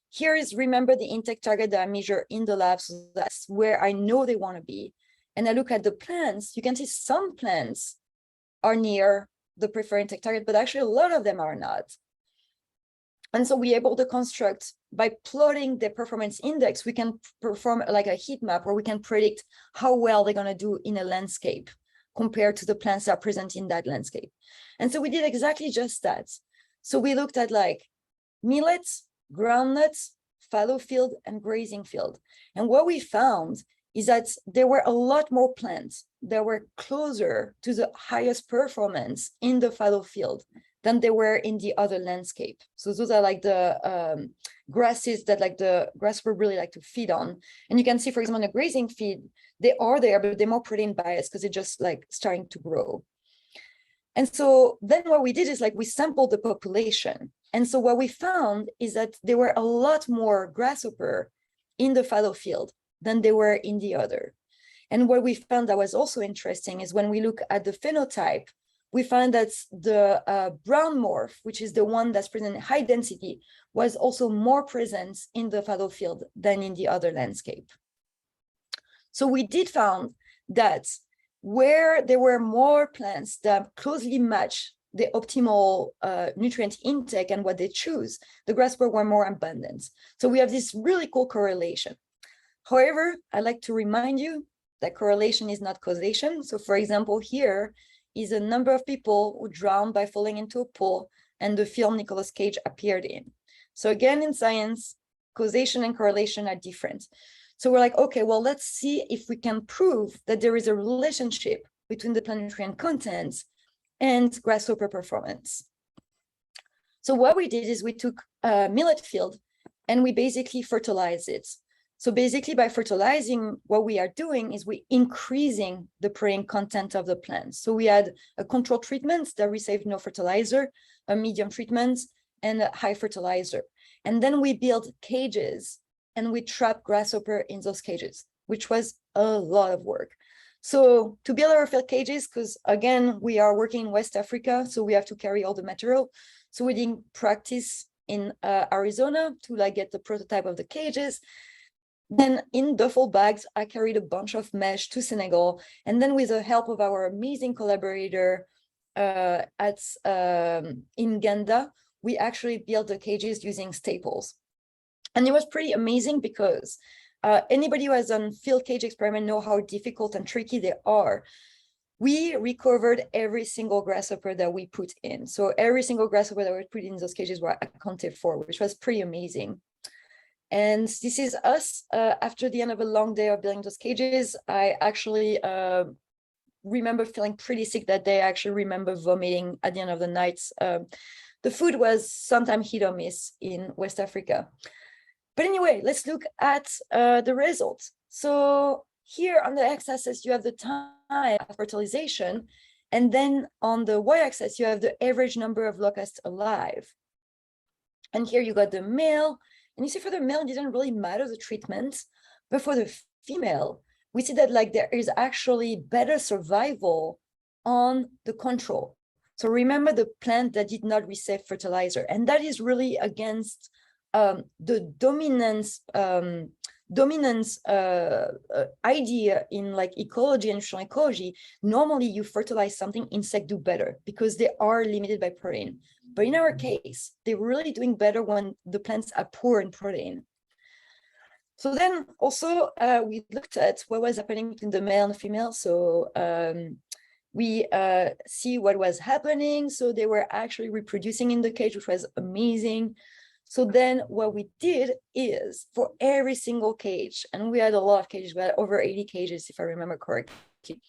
Here is, remember, the intake target that I measure in the lab, so that's where I know they want to be. And I look at the plants, you can see some plants are near the preferred intake target, but actually a lot of them are not. And so we're able to construct, by plotting the performance index, we can perform like a heat map where we can predict how well they're going to do in a landscape compared to the plants that are present in that landscape. And so we did exactly just that. So we looked at like millets, groundnuts, fallow field, and grazing field. And what we found is that there were a lot more plants that were closer to the highest performance in the fallow field than they were in the other landscape. So those are like the grasses that like the grasshopper really like to feed on. And you can see, for example, in the grazing feed, they are there, but they're more protein biased because they're just like starting to grow. And so then what we did is like we sampled the population. And so what we found is that there were a lot more grasshopper in the fallow field than they were in the other. And what we found that was also interesting is when we look at the phenotype, we find that the brown morph, which is the one that's present in high density, was also more present in the fallow field than in the other landscape. So we did found that where there were more plants that closely match the optimal nutrient intake and what they choose, the grasshopper were more abundant. So we have this really cool correlation. However, I like to remind you that correlation is not causation. So for example, here is a number of people who drowned by falling into a pool and the film Nicolas Cage appeared in. So again, in science, causation and correlation are different. So we're like, okay, well, let's see if we can prove that there is a relationship between the plant nutrient contents and grasshopper performance. So what we did is we took a millet field and we basically fertilized it. So basically by fertilizing, what we are doing is we increasing the protein content of the plant. So we had a control treatment that received no fertilizer, a medium treatment, and a high fertilizer. And then we built cages and we trapped grasshopper in those cages, which was a lot of work. So to build our field cages, because again, we are working in West Africa, so we have to carry all the material. So we did practice in Arizona to like get the prototype of the cages. Then in duffel bags, I carried a bunch of mesh to Senegal. And then with the help of our amazing collaborator in Uganda, we actually built the cages using staples. And it was pretty amazing because anybody who has done field cage experiment know how difficult and tricky they are. We recovered every single grasshopper that we put in. So every single grasshopper that we put in those cages were accounted for, which was pretty amazing. And this is us after the end of a long day of building those cages. I actually remember feeling pretty sick that day. I actually remember vomiting at the end of the night. The food was sometimes hit or miss in West Africa. But anyway, let's look at the results. So here on the x-axis, you have the time of fertilization. And then on the y-axis, you have the average number of locusts alive. And here you got the male. And you see for the male, it didn't really matter the treatment. But for the female, we see that like there is actually better survival on the control. So remember the plant that did not receive fertilizer. And that is really against the dominance idea in like ecology and nutritional ecology. Normally you fertilize something, insects do better because they are limited by protein. But in our case, they're really doing better when the plants are poor in protein. So then also we looked at what was happening between the male and the female. So we see what was happening. So they were actually reproducing in the cage, which was amazing. So then what we did is for every single cage, and we had a lot of cages, we had over 80 cages, if I remember correctly,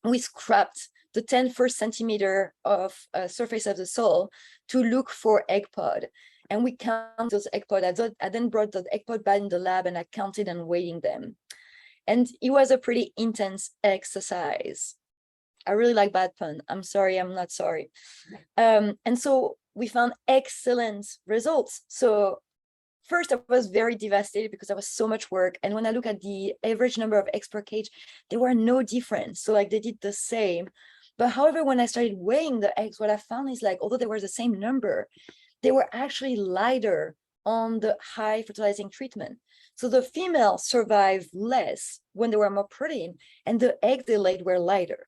we scrapped the 10 first centimeter of surface of the soil to look for egg pod. And we count those egg pod. I then brought the egg pod back in the lab and I counted and weighing them. And it was a pretty intense exercise. I really like bad pun. I'm sorry, I'm not sorry. And so we found excellent results. So first, I was very devastated because there was so much work. And when I look at the average number of eggs per cage, there were no difference. So like they did the same. But however, when I started weighing the eggs, what I found is like, although there was the same number, they were actually lighter on the high fertilizing treatment. So the female survived less when there were more protein and the eggs they laid were lighter.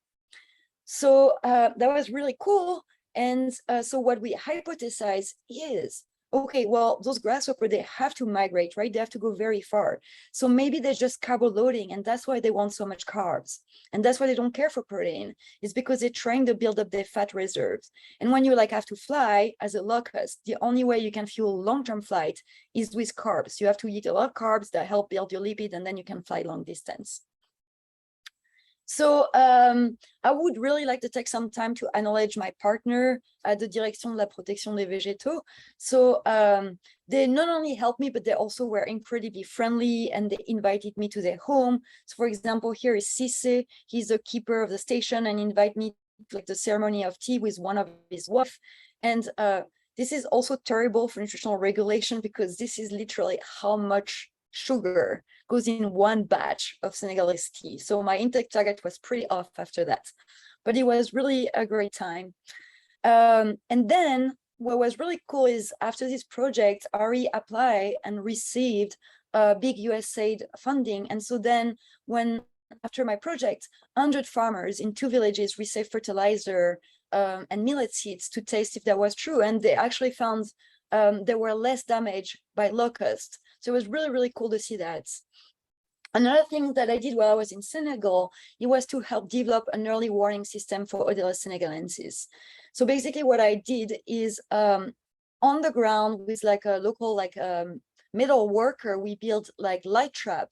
So that was really cool. And so what we hypothesize is, okay, well, those grasshoppers, they have to migrate, right? They have to go very far. So maybe they're just carb loading, and that's why they want so much carbs. And that's why they don't care for protein. It's because they're trying to build up their fat reserves. And when you like have to fly as a locust, the only way you can fuel long-term flight is with carbs. You have to eat a lot of carbs that help build your lipid, and then you can fly long distance. So I would really like to take some time to acknowledge my partner at the Direction de la Protection des Végétaux. So they not only helped me, but they also were incredibly friendly, and they invited me to their home. So for example, here is Cisse. He's the keeper of the station, and invite me to like the ceremony of tea with one of his wife. And this is also terrible for nutritional regulation, because this is literally how much sugar goes in one batch of Senegalese tea. So my intake target was pretty off after that, but it was really a great time. And then what was really cool is after this project, Ari applied and received big USAID funding. And so then after my project, 100 farmers in 2 villages received fertilizer and millet seeds to taste if that was true. And they actually found there were less damage by locust. So it was really, really cool to see that. Another thing that I did while I was in Senegal, it was to help develop an early warning system for Odelis senegalensis. So basically what I did is on the ground with like a local metal worker, we built like light trap.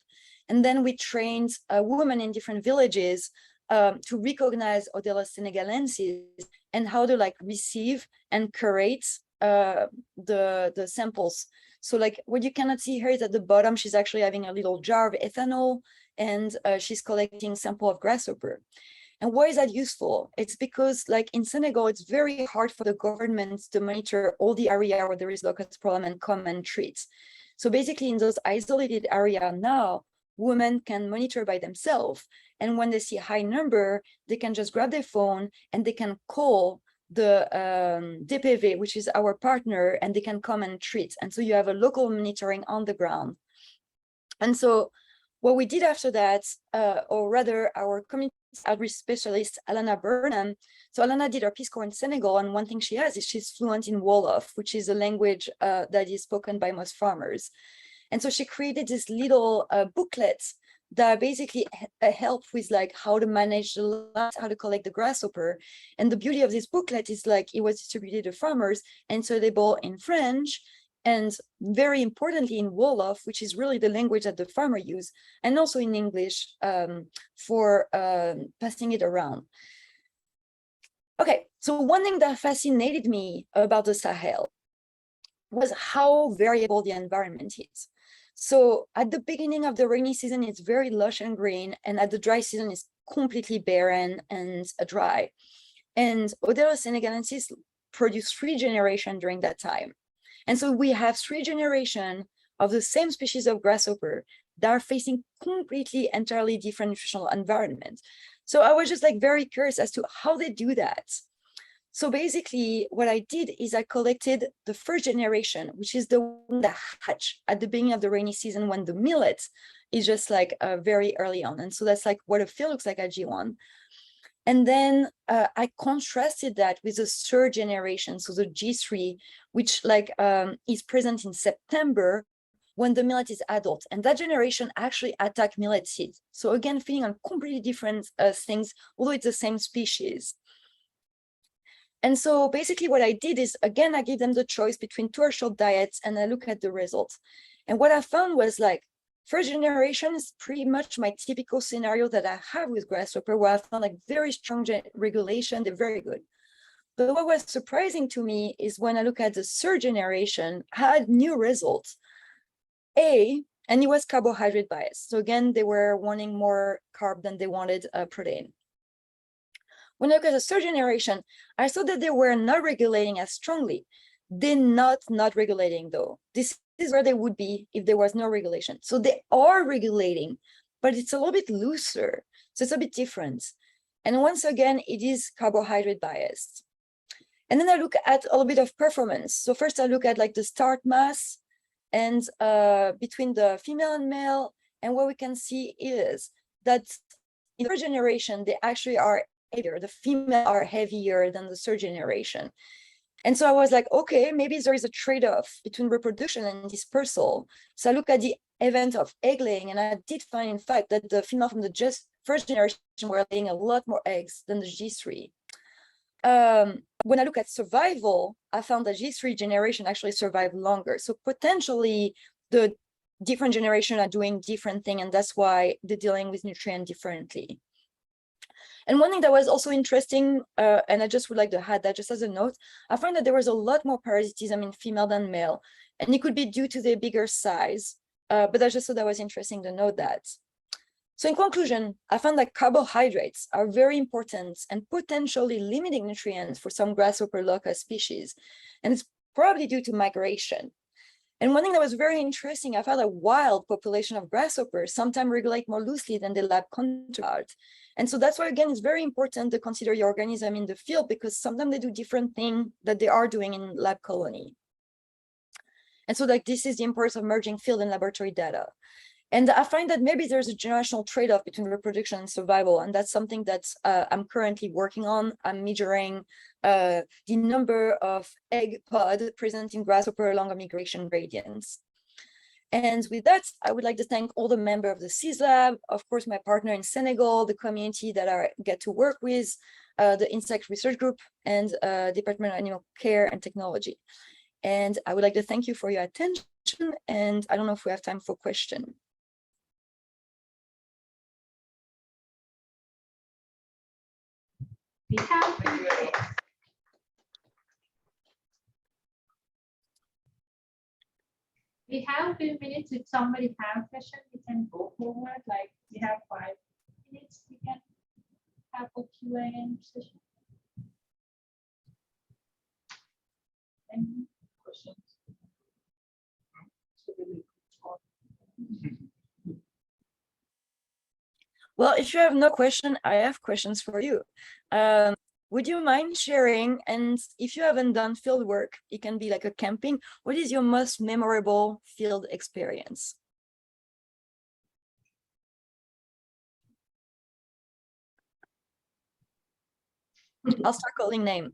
And then we trained women in different villages to recognize Odelis senegalensis and how to like receive and curate the samples. So like what you cannot see here is at the bottom, she's actually having a little jar of ethanol, and she's collecting sample of grasshopper. And why is that useful? It's because like in Senegal, it's very hard for the government to monitor all the area where there is locust problem and come and treat. So basically in those isolated area now, women can monitor by themselves. And when they see a high number, they can just grab their phone and they can call the DPV, which is our partner, and they can come and treat. And so you have a local monitoring on the ground. And so what we did after that, or rather our community outreach specialist, Alana Burnham. So Alana did her Peace Corps in Senegal, and one thing she has is she's fluent in Wolof, which is a language that is spoken by most farmers. And so she created this little booklet that basically help with like how to manage the land, how to collect the grasshopper. And the beauty of this booklet is like it was distributed to farmers, and so they bought in French, and very importantly in Wolof, which is really the language that the farmer use, and also in English for passing it around. Okay, so one thing that fascinated me about the Sahel was how variable the environment is. So at the beginning of the rainy season, it's very lush and green, and at the dry season, it's completely barren and dry. And Odelis senegalensis produced 3 generations during that time. And so we have 3 generations of the same species of grasshopper that are facing completely entirely different nutritional environment. So I was just like very curious as to how they do that. So basically what I did is I collected the first generation, which is the one that hatch at the beginning of the rainy season when the millet is just like very early on. And so that's like what a field looks like at G1. And then I contrasted that with the third generation, so the G3, which like is present in September when the millet is adult. And that generation actually attacked millet seeds. So again, feeding on completely different things, although it's the same species. And so basically what I did is, again, I gave them the choice between 2 short diets, and I look at the results. And what I found was like, first generation is pretty much my typical scenario that I have with grasshopper, where I found like very strong regulation, they're very good. But what was surprising to me is when I look at the third generation, I had new results. And it was carbohydrate bias. So again, they were wanting more carb than they wanted protein. When I look at the third generation, I saw that they were not regulating as strongly. They're not regulating though. This is where they would be if there was no regulation. So they are regulating, but it's a little bit looser. So it's a bit different. And once again, it is carbohydrate biased. And then I look at a little bit of performance. So first I look at like the start mass and between the female and male. And what we can see is that in the first generation, they actually are heavier. The female are heavier than the third generation. And so I was like, okay, maybe there is a trade-off between reproduction and dispersal. So I look at the event of egg laying, and I did find, in fact, that the female from the just first generation were laying a lot more eggs than the G3. When I look at survival, I found that G3 generation actually survived longer. So potentially the different generations are doing different things, and that's why they're dealing with nutrient differently. And one thing that was also interesting, and I just would like to add that just as a note, I find that there was a lot more parasitism in female than male, and it could be due to their bigger size, but I just thought that was interesting to note that. So in conclusion, I found that carbohydrates are very important and potentially limiting nutrients for some grasshopper locust species, and it's probably due to migration. And one thing that was very interesting, I found a wild population of grasshoppers sometimes regulate more loosely than the lab counterpart. And so that's why, again, it's very important to consider your organism in the field, because sometimes they do different things that they are doing in lab colony. And so like this is the importance of merging field and laboratory data. And I find that maybe there's a generational trade-off between reproduction and survival. And that's something that I'm currently working on. I'm measuring the number of egg pod present in grasshopper along a migration gradients. And with that, I would like to thank all the members of the CIS lab, of course, my partner in Senegal, the community that I get to work with, the insect research group, and Department of Animal Care and Technology. And I would like to thank you for your attention. And I don't know if we have time for questions. We have a few minutes. If somebody have a question, we can go forward. Like we have 5 minutes, we can have a Q&A session. Any questions? Well, if you have no question, I have questions for you. Would you mind sharing, and if you haven't done field work, it can be like a camping, what is your most memorable field experience? I'll start calling name.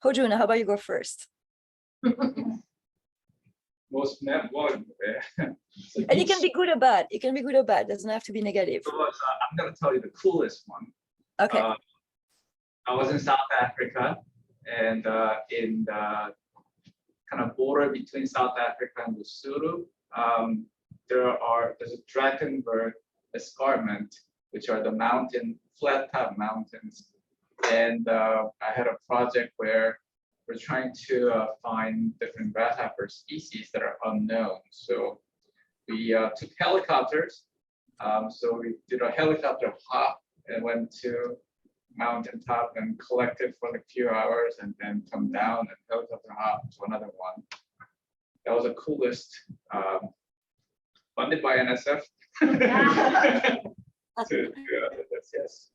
Hojun, how about you go first? Most memorable. And it can be good or bad. It can be good or bad. It doesn't have to be negative. I'm going to tell you the coolest one. Okay. I was in South Africa, and in the kind of border between South Africa and Lesotho, there's a Drakensberg escarpment, which are the flat top mountains. And I had a project where we're trying to find different grasshopper species that are unknown. So we took helicopters. So we did a helicopter hop and went to mountaintop and collected for like a few hours, and then come down and helicopter hop to another one. That was the coolest, funded by NSF. Yes.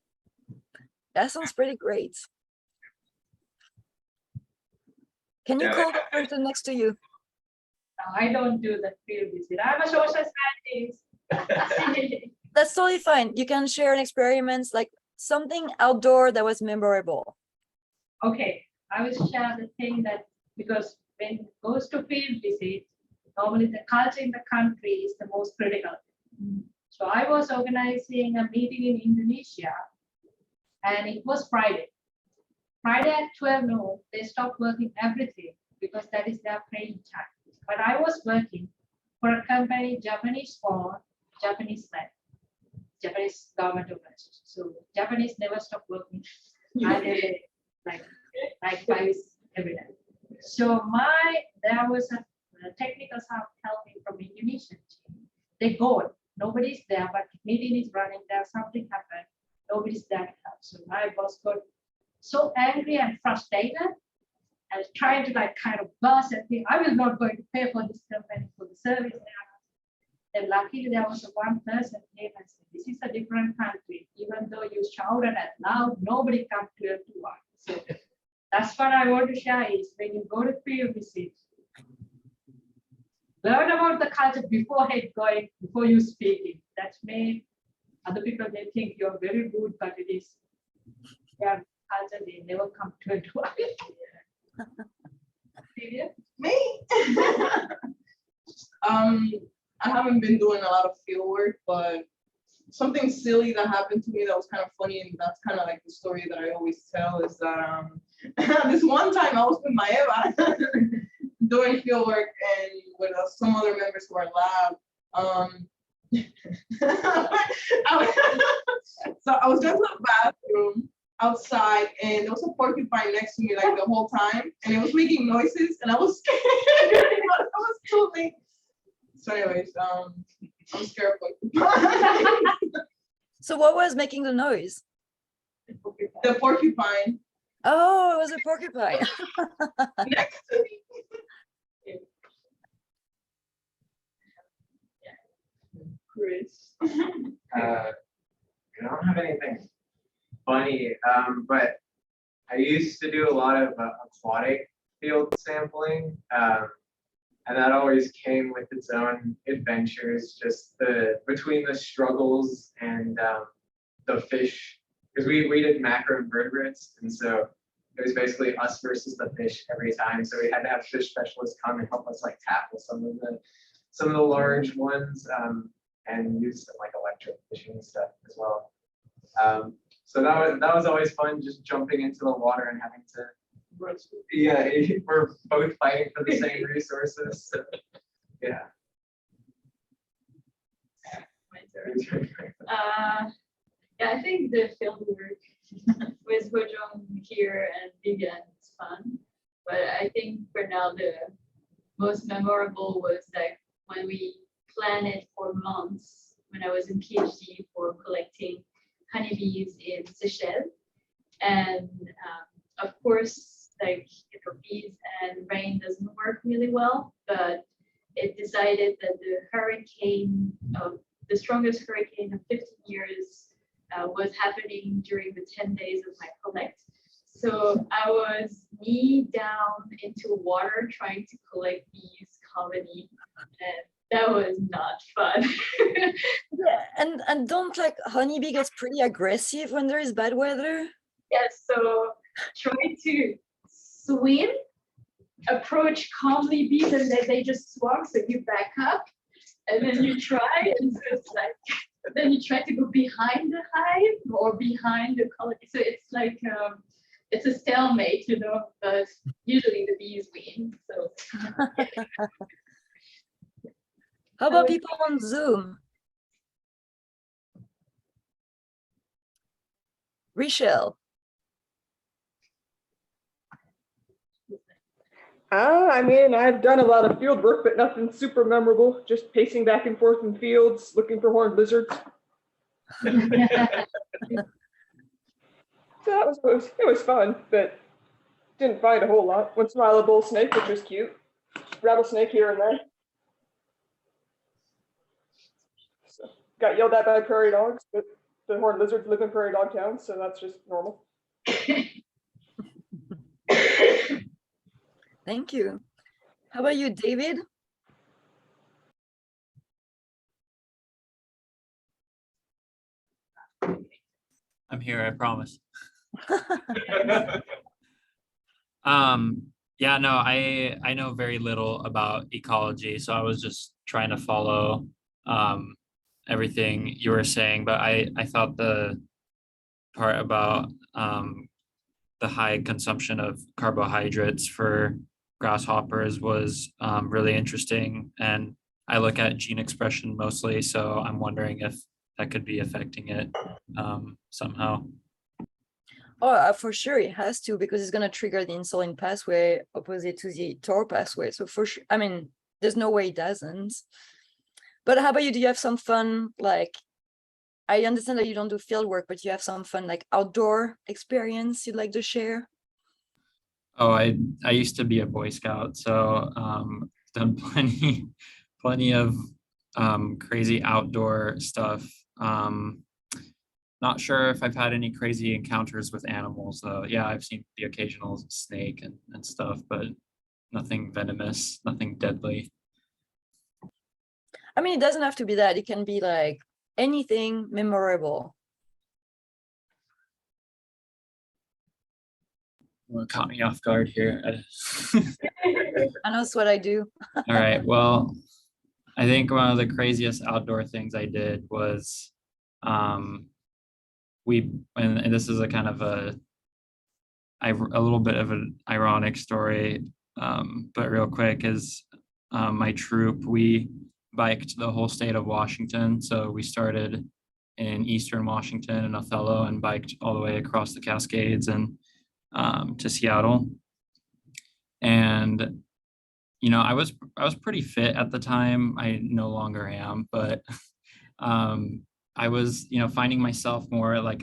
That sounds pretty great. Can you call the person next to you? I don't do the field visit. I'm a social scientist. That's totally fine. You can share an experiment, like something outdoor that was memorable. Okay, I will share the thing that, because when it goes to field visit, normally the culture in the country is the most critical. So I was organizing a meeting in Indonesia, and it was Friday. Friday at 12 noon, they stopped working everything because that is their praying time. But I was working for a company, Japanese for Japanese land, Japanese government organization. So Japanese never stop working until they, like 5 every day. So there was a technical staff helping from Indonesian team. They go, nobody's there, but meeting is running there, something happened, nobody's there to help. So my boss got so angry and frustrated and trying to like kind of burst and think, I was not going to pay for this company for the service. Then luckily there was one person came and said, this is a different country. Even though you shouted at loud, nobody comes to your door. So that's what I want to share is when you go to field visit, learn about the culture before you speaking. That may other people may think you're very rude, but it is Yeah, culture, they never come to a twice. Celia? Me? I haven't been doing a lot of field work, but something silly that happened to me that was kind of funny, and that's kind of like the story that I always tell is that this one time I was with Maeva doing field work and with some other members of our lab. So I was going to the bathroom outside, and there was a porcupine next to me like the whole time, and it was making noises, and I was scared. I was too late. So anyways, I'm scared of porcupine. So what was making the noise? The porcupine Oh, it was a porcupine. next to me. Chris. I don't have anything funny, but I used to do a lot of aquatic field sampling, and that always came with its own adventures. Just between the struggles and the fish, because we did macroinvertebrates, and so it was basically us versus the fish every time. So we had to have fish specialists come and help us like tackle some of the large ones. And use some like electrofishing stuff as well. So that was always fun, just jumping into the water and having to. Yeah, we're both fighting for the same resources. So, yeah. My turn. Yeah, I think the field work with Hojong here and Vivian is fun, but I think for now the most memorable was like when we planned it for months when I was in PhD for collecting honeybees in Seychelles. And of course, like bees and rain doesn't work really well, but it decided that the strongest hurricane of 15 years was happening during the 10 days of my collect. So I was knee down into water trying to collect bees colony, and that was not fun. Yeah, and don't like honeybee gets pretty aggressive when there is bad weather. Yes, so try to swim, approach calmly bees, and then they just swag, so you back up, and then you try, and so it's like, then you try to go behind the hive or behind the colony. So it's like, it's a stalemate, you know, but usually the bees win, so. How about people on Zoom? Rachel. I mean, I've done a lot of field work, but nothing super memorable. Just pacing back and forth in fields, looking for horned lizards. So it was fun, but didn't find a whole lot. Once in a while, a bull snake, which was cute. Rattlesnake here and there. So, got yelled at by prairie dogs, but the horned lizards live in prairie dog towns, so that's just normal. Thank you. How about you, David? I'm here, I promise. Yeah, no, I know very little about ecology, so I was just trying to follow everything you were saying, but I thought the part about the high consumption of carbohydrates for grasshoppers was really interesting, and I look at gene expression mostly, so I'm wondering if that could be affecting it somehow. Oh, for sure it has to, because it's going to trigger the insulin pathway opposite to the TOR pathway. So for sure, I mean, there's no way it doesn't. But how about you? Do you have some fun, like, I understand that you don't do field work, but you have some fun, like outdoor experience you'd like to share? Oh, I used to be a Boy Scout, so done plenty of crazy outdoor stuff. Not sure if I've had any crazy encounters with animals though. Yeah, I've seen the occasional snake and stuff, but nothing venomous, nothing deadly. I mean, it doesn't have to be that. It can be like anything memorable. Well, it caught me off guard here. I know it's what I do. All right. Well, I think one of the craziest outdoor things I did was and this is a kind of a little bit of an ironic story, but real quick is my troop, we biked the whole state of Washington. So we started in Eastern Washington and Othello and biked all the way across the Cascades and to Seattle. And I was pretty fit at the time. I no longer am, but I was, finding myself more like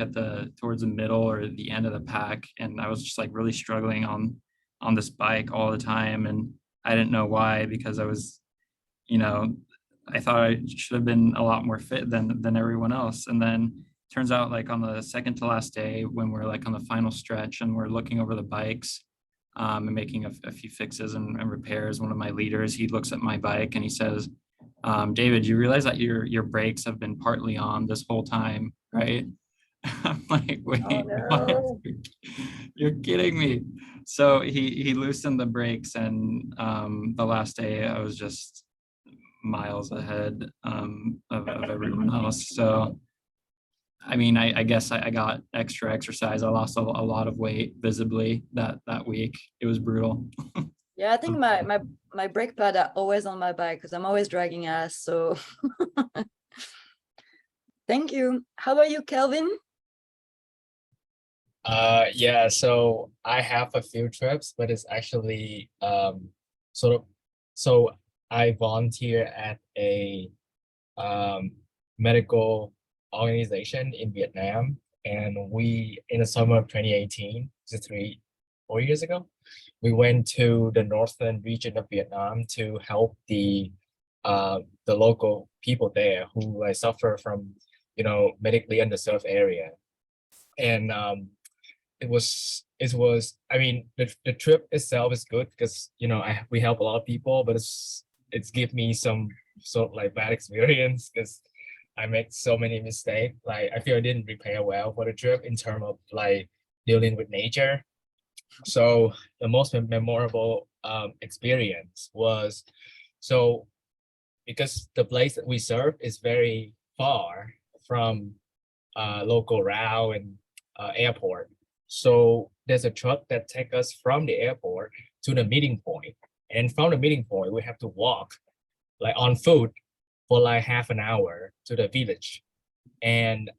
towards the middle or the end of the pack, and I was just like really struggling on this bike all the time, and I didn't know why, because I was, I thought I should have been a lot more fit than everyone else. And then turns out, like, on the second to last day, when we're like on the final stretch and we're looking over the bikes and making a few fixes and repairs, one of my leaders, he looks at my bike and he says, David, you realize that your brakes have been partly on this whole time, right? I'm like, wait, what? no. You're kidding me. So he loosened the brakes, and the last day I was just miles ahead of everyone else. So I mean, I guess I got extra exercise. I lost a lot of weight visibly that week. It was brutal. Yeah, I think my brake pad are always on my bike because I'm always dragging ass. So thank you. How about you, Kelvin? Yeah, so I have a few trips, but it's actually so I volunteer at a medical organization in Vietnam, and we, in the summer of 2018, so 4 years ago, we went to the northern region of Vietnam to help the local people there who suffer from medically underserved area. And it was I mean, the trip itself is good because we help a lot of people, but it's give me some sort of like bad experience because I make so many mistakes. Like, I feel I didn't prepare well for the trip in terms of like dealing with nature. So the most memorable experience was, so because the place that we serve is very far from local route and airport. So there's a truck that takes us from the airport to the meeting point. And from the meeting point, we have to walk like on foot for like half an hour to the village. And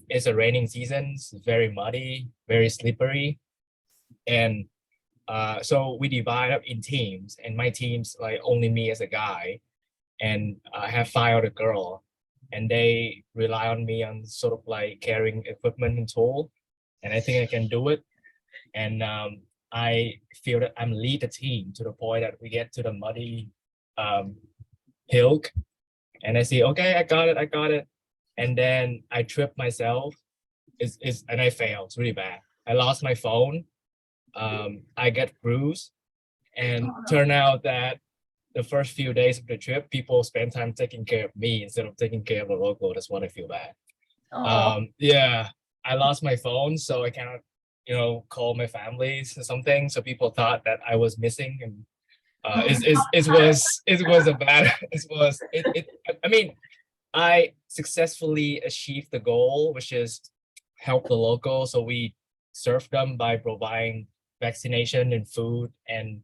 it's a raining season, it's very muddy, very slippery. And so we divide up in teams, and my team's like only me as a guy, and I have 5 other girls, and they rely on me on sort of like carrying equipment and tool, and I think I can do it. And I feel that I'm lead the team to the point that we get to the muddy hill, and I see, okay, I got it, and then I trip myself, and I fail. It's really bad. I lost my phone. I get bruised, and turn out that the first few days of the trip, people spend time taking care of me instead of taking care of the local. That's what I feel bad. Yeah, I lost my phone, so I cannot, call my families or something. So people thought that I was missing, and it was a bad. I mean, I successfully achieved the goal, which is help the local. So we serve them by providing vaccination and food and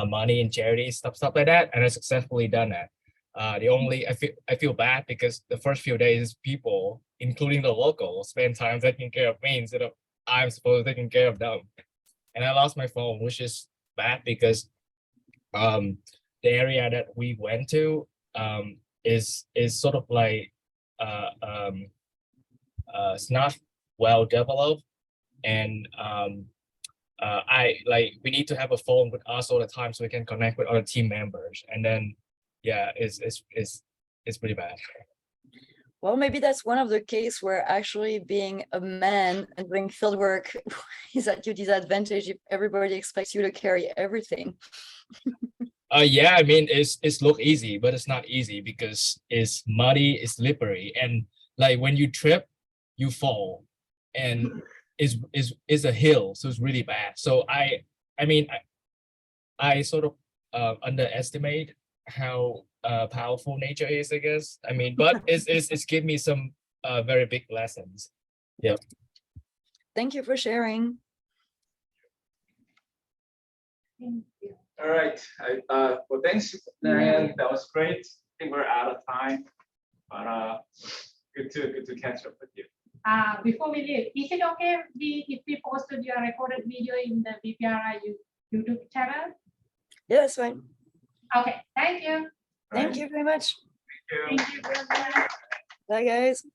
money and charity stuff like that, and I successfully done that. I feel bad because the first few days, people, including the locals, spend time taking care of me instead of I'm supposed to taking care of them. And I lost my phone, which is bad because the area that we went to is sort of like it's not well developed, and we need to have a phone with us all the time so we can connect with other team members. And then yeah, it's pretty bad. Well, maybe that's one of the case where actually being a man and doing field work is at your disadvantage if everybody expects you to carry everything. Yeah, I mean, it's look easy, but it's not easy because it's muddy, it's slippery, and like when you trip, you fall, and is a hill, so it's really bad. So I mean I sort of underestimate how powerful nature is, I guess. I mean, but it's give me some very big lessons. Yeah. Thank you for sharing. Thank you. All right. Well, thanks, Marion. That was great. I think we're out of time, but good to catch up with you. Before we leave, is it okay if we posted your recorded video in the BPRI YouTube channel? Yeah, that's fine. Okay, thank you. Thank you very much. Thank you. Thank you very much. Bye, guys.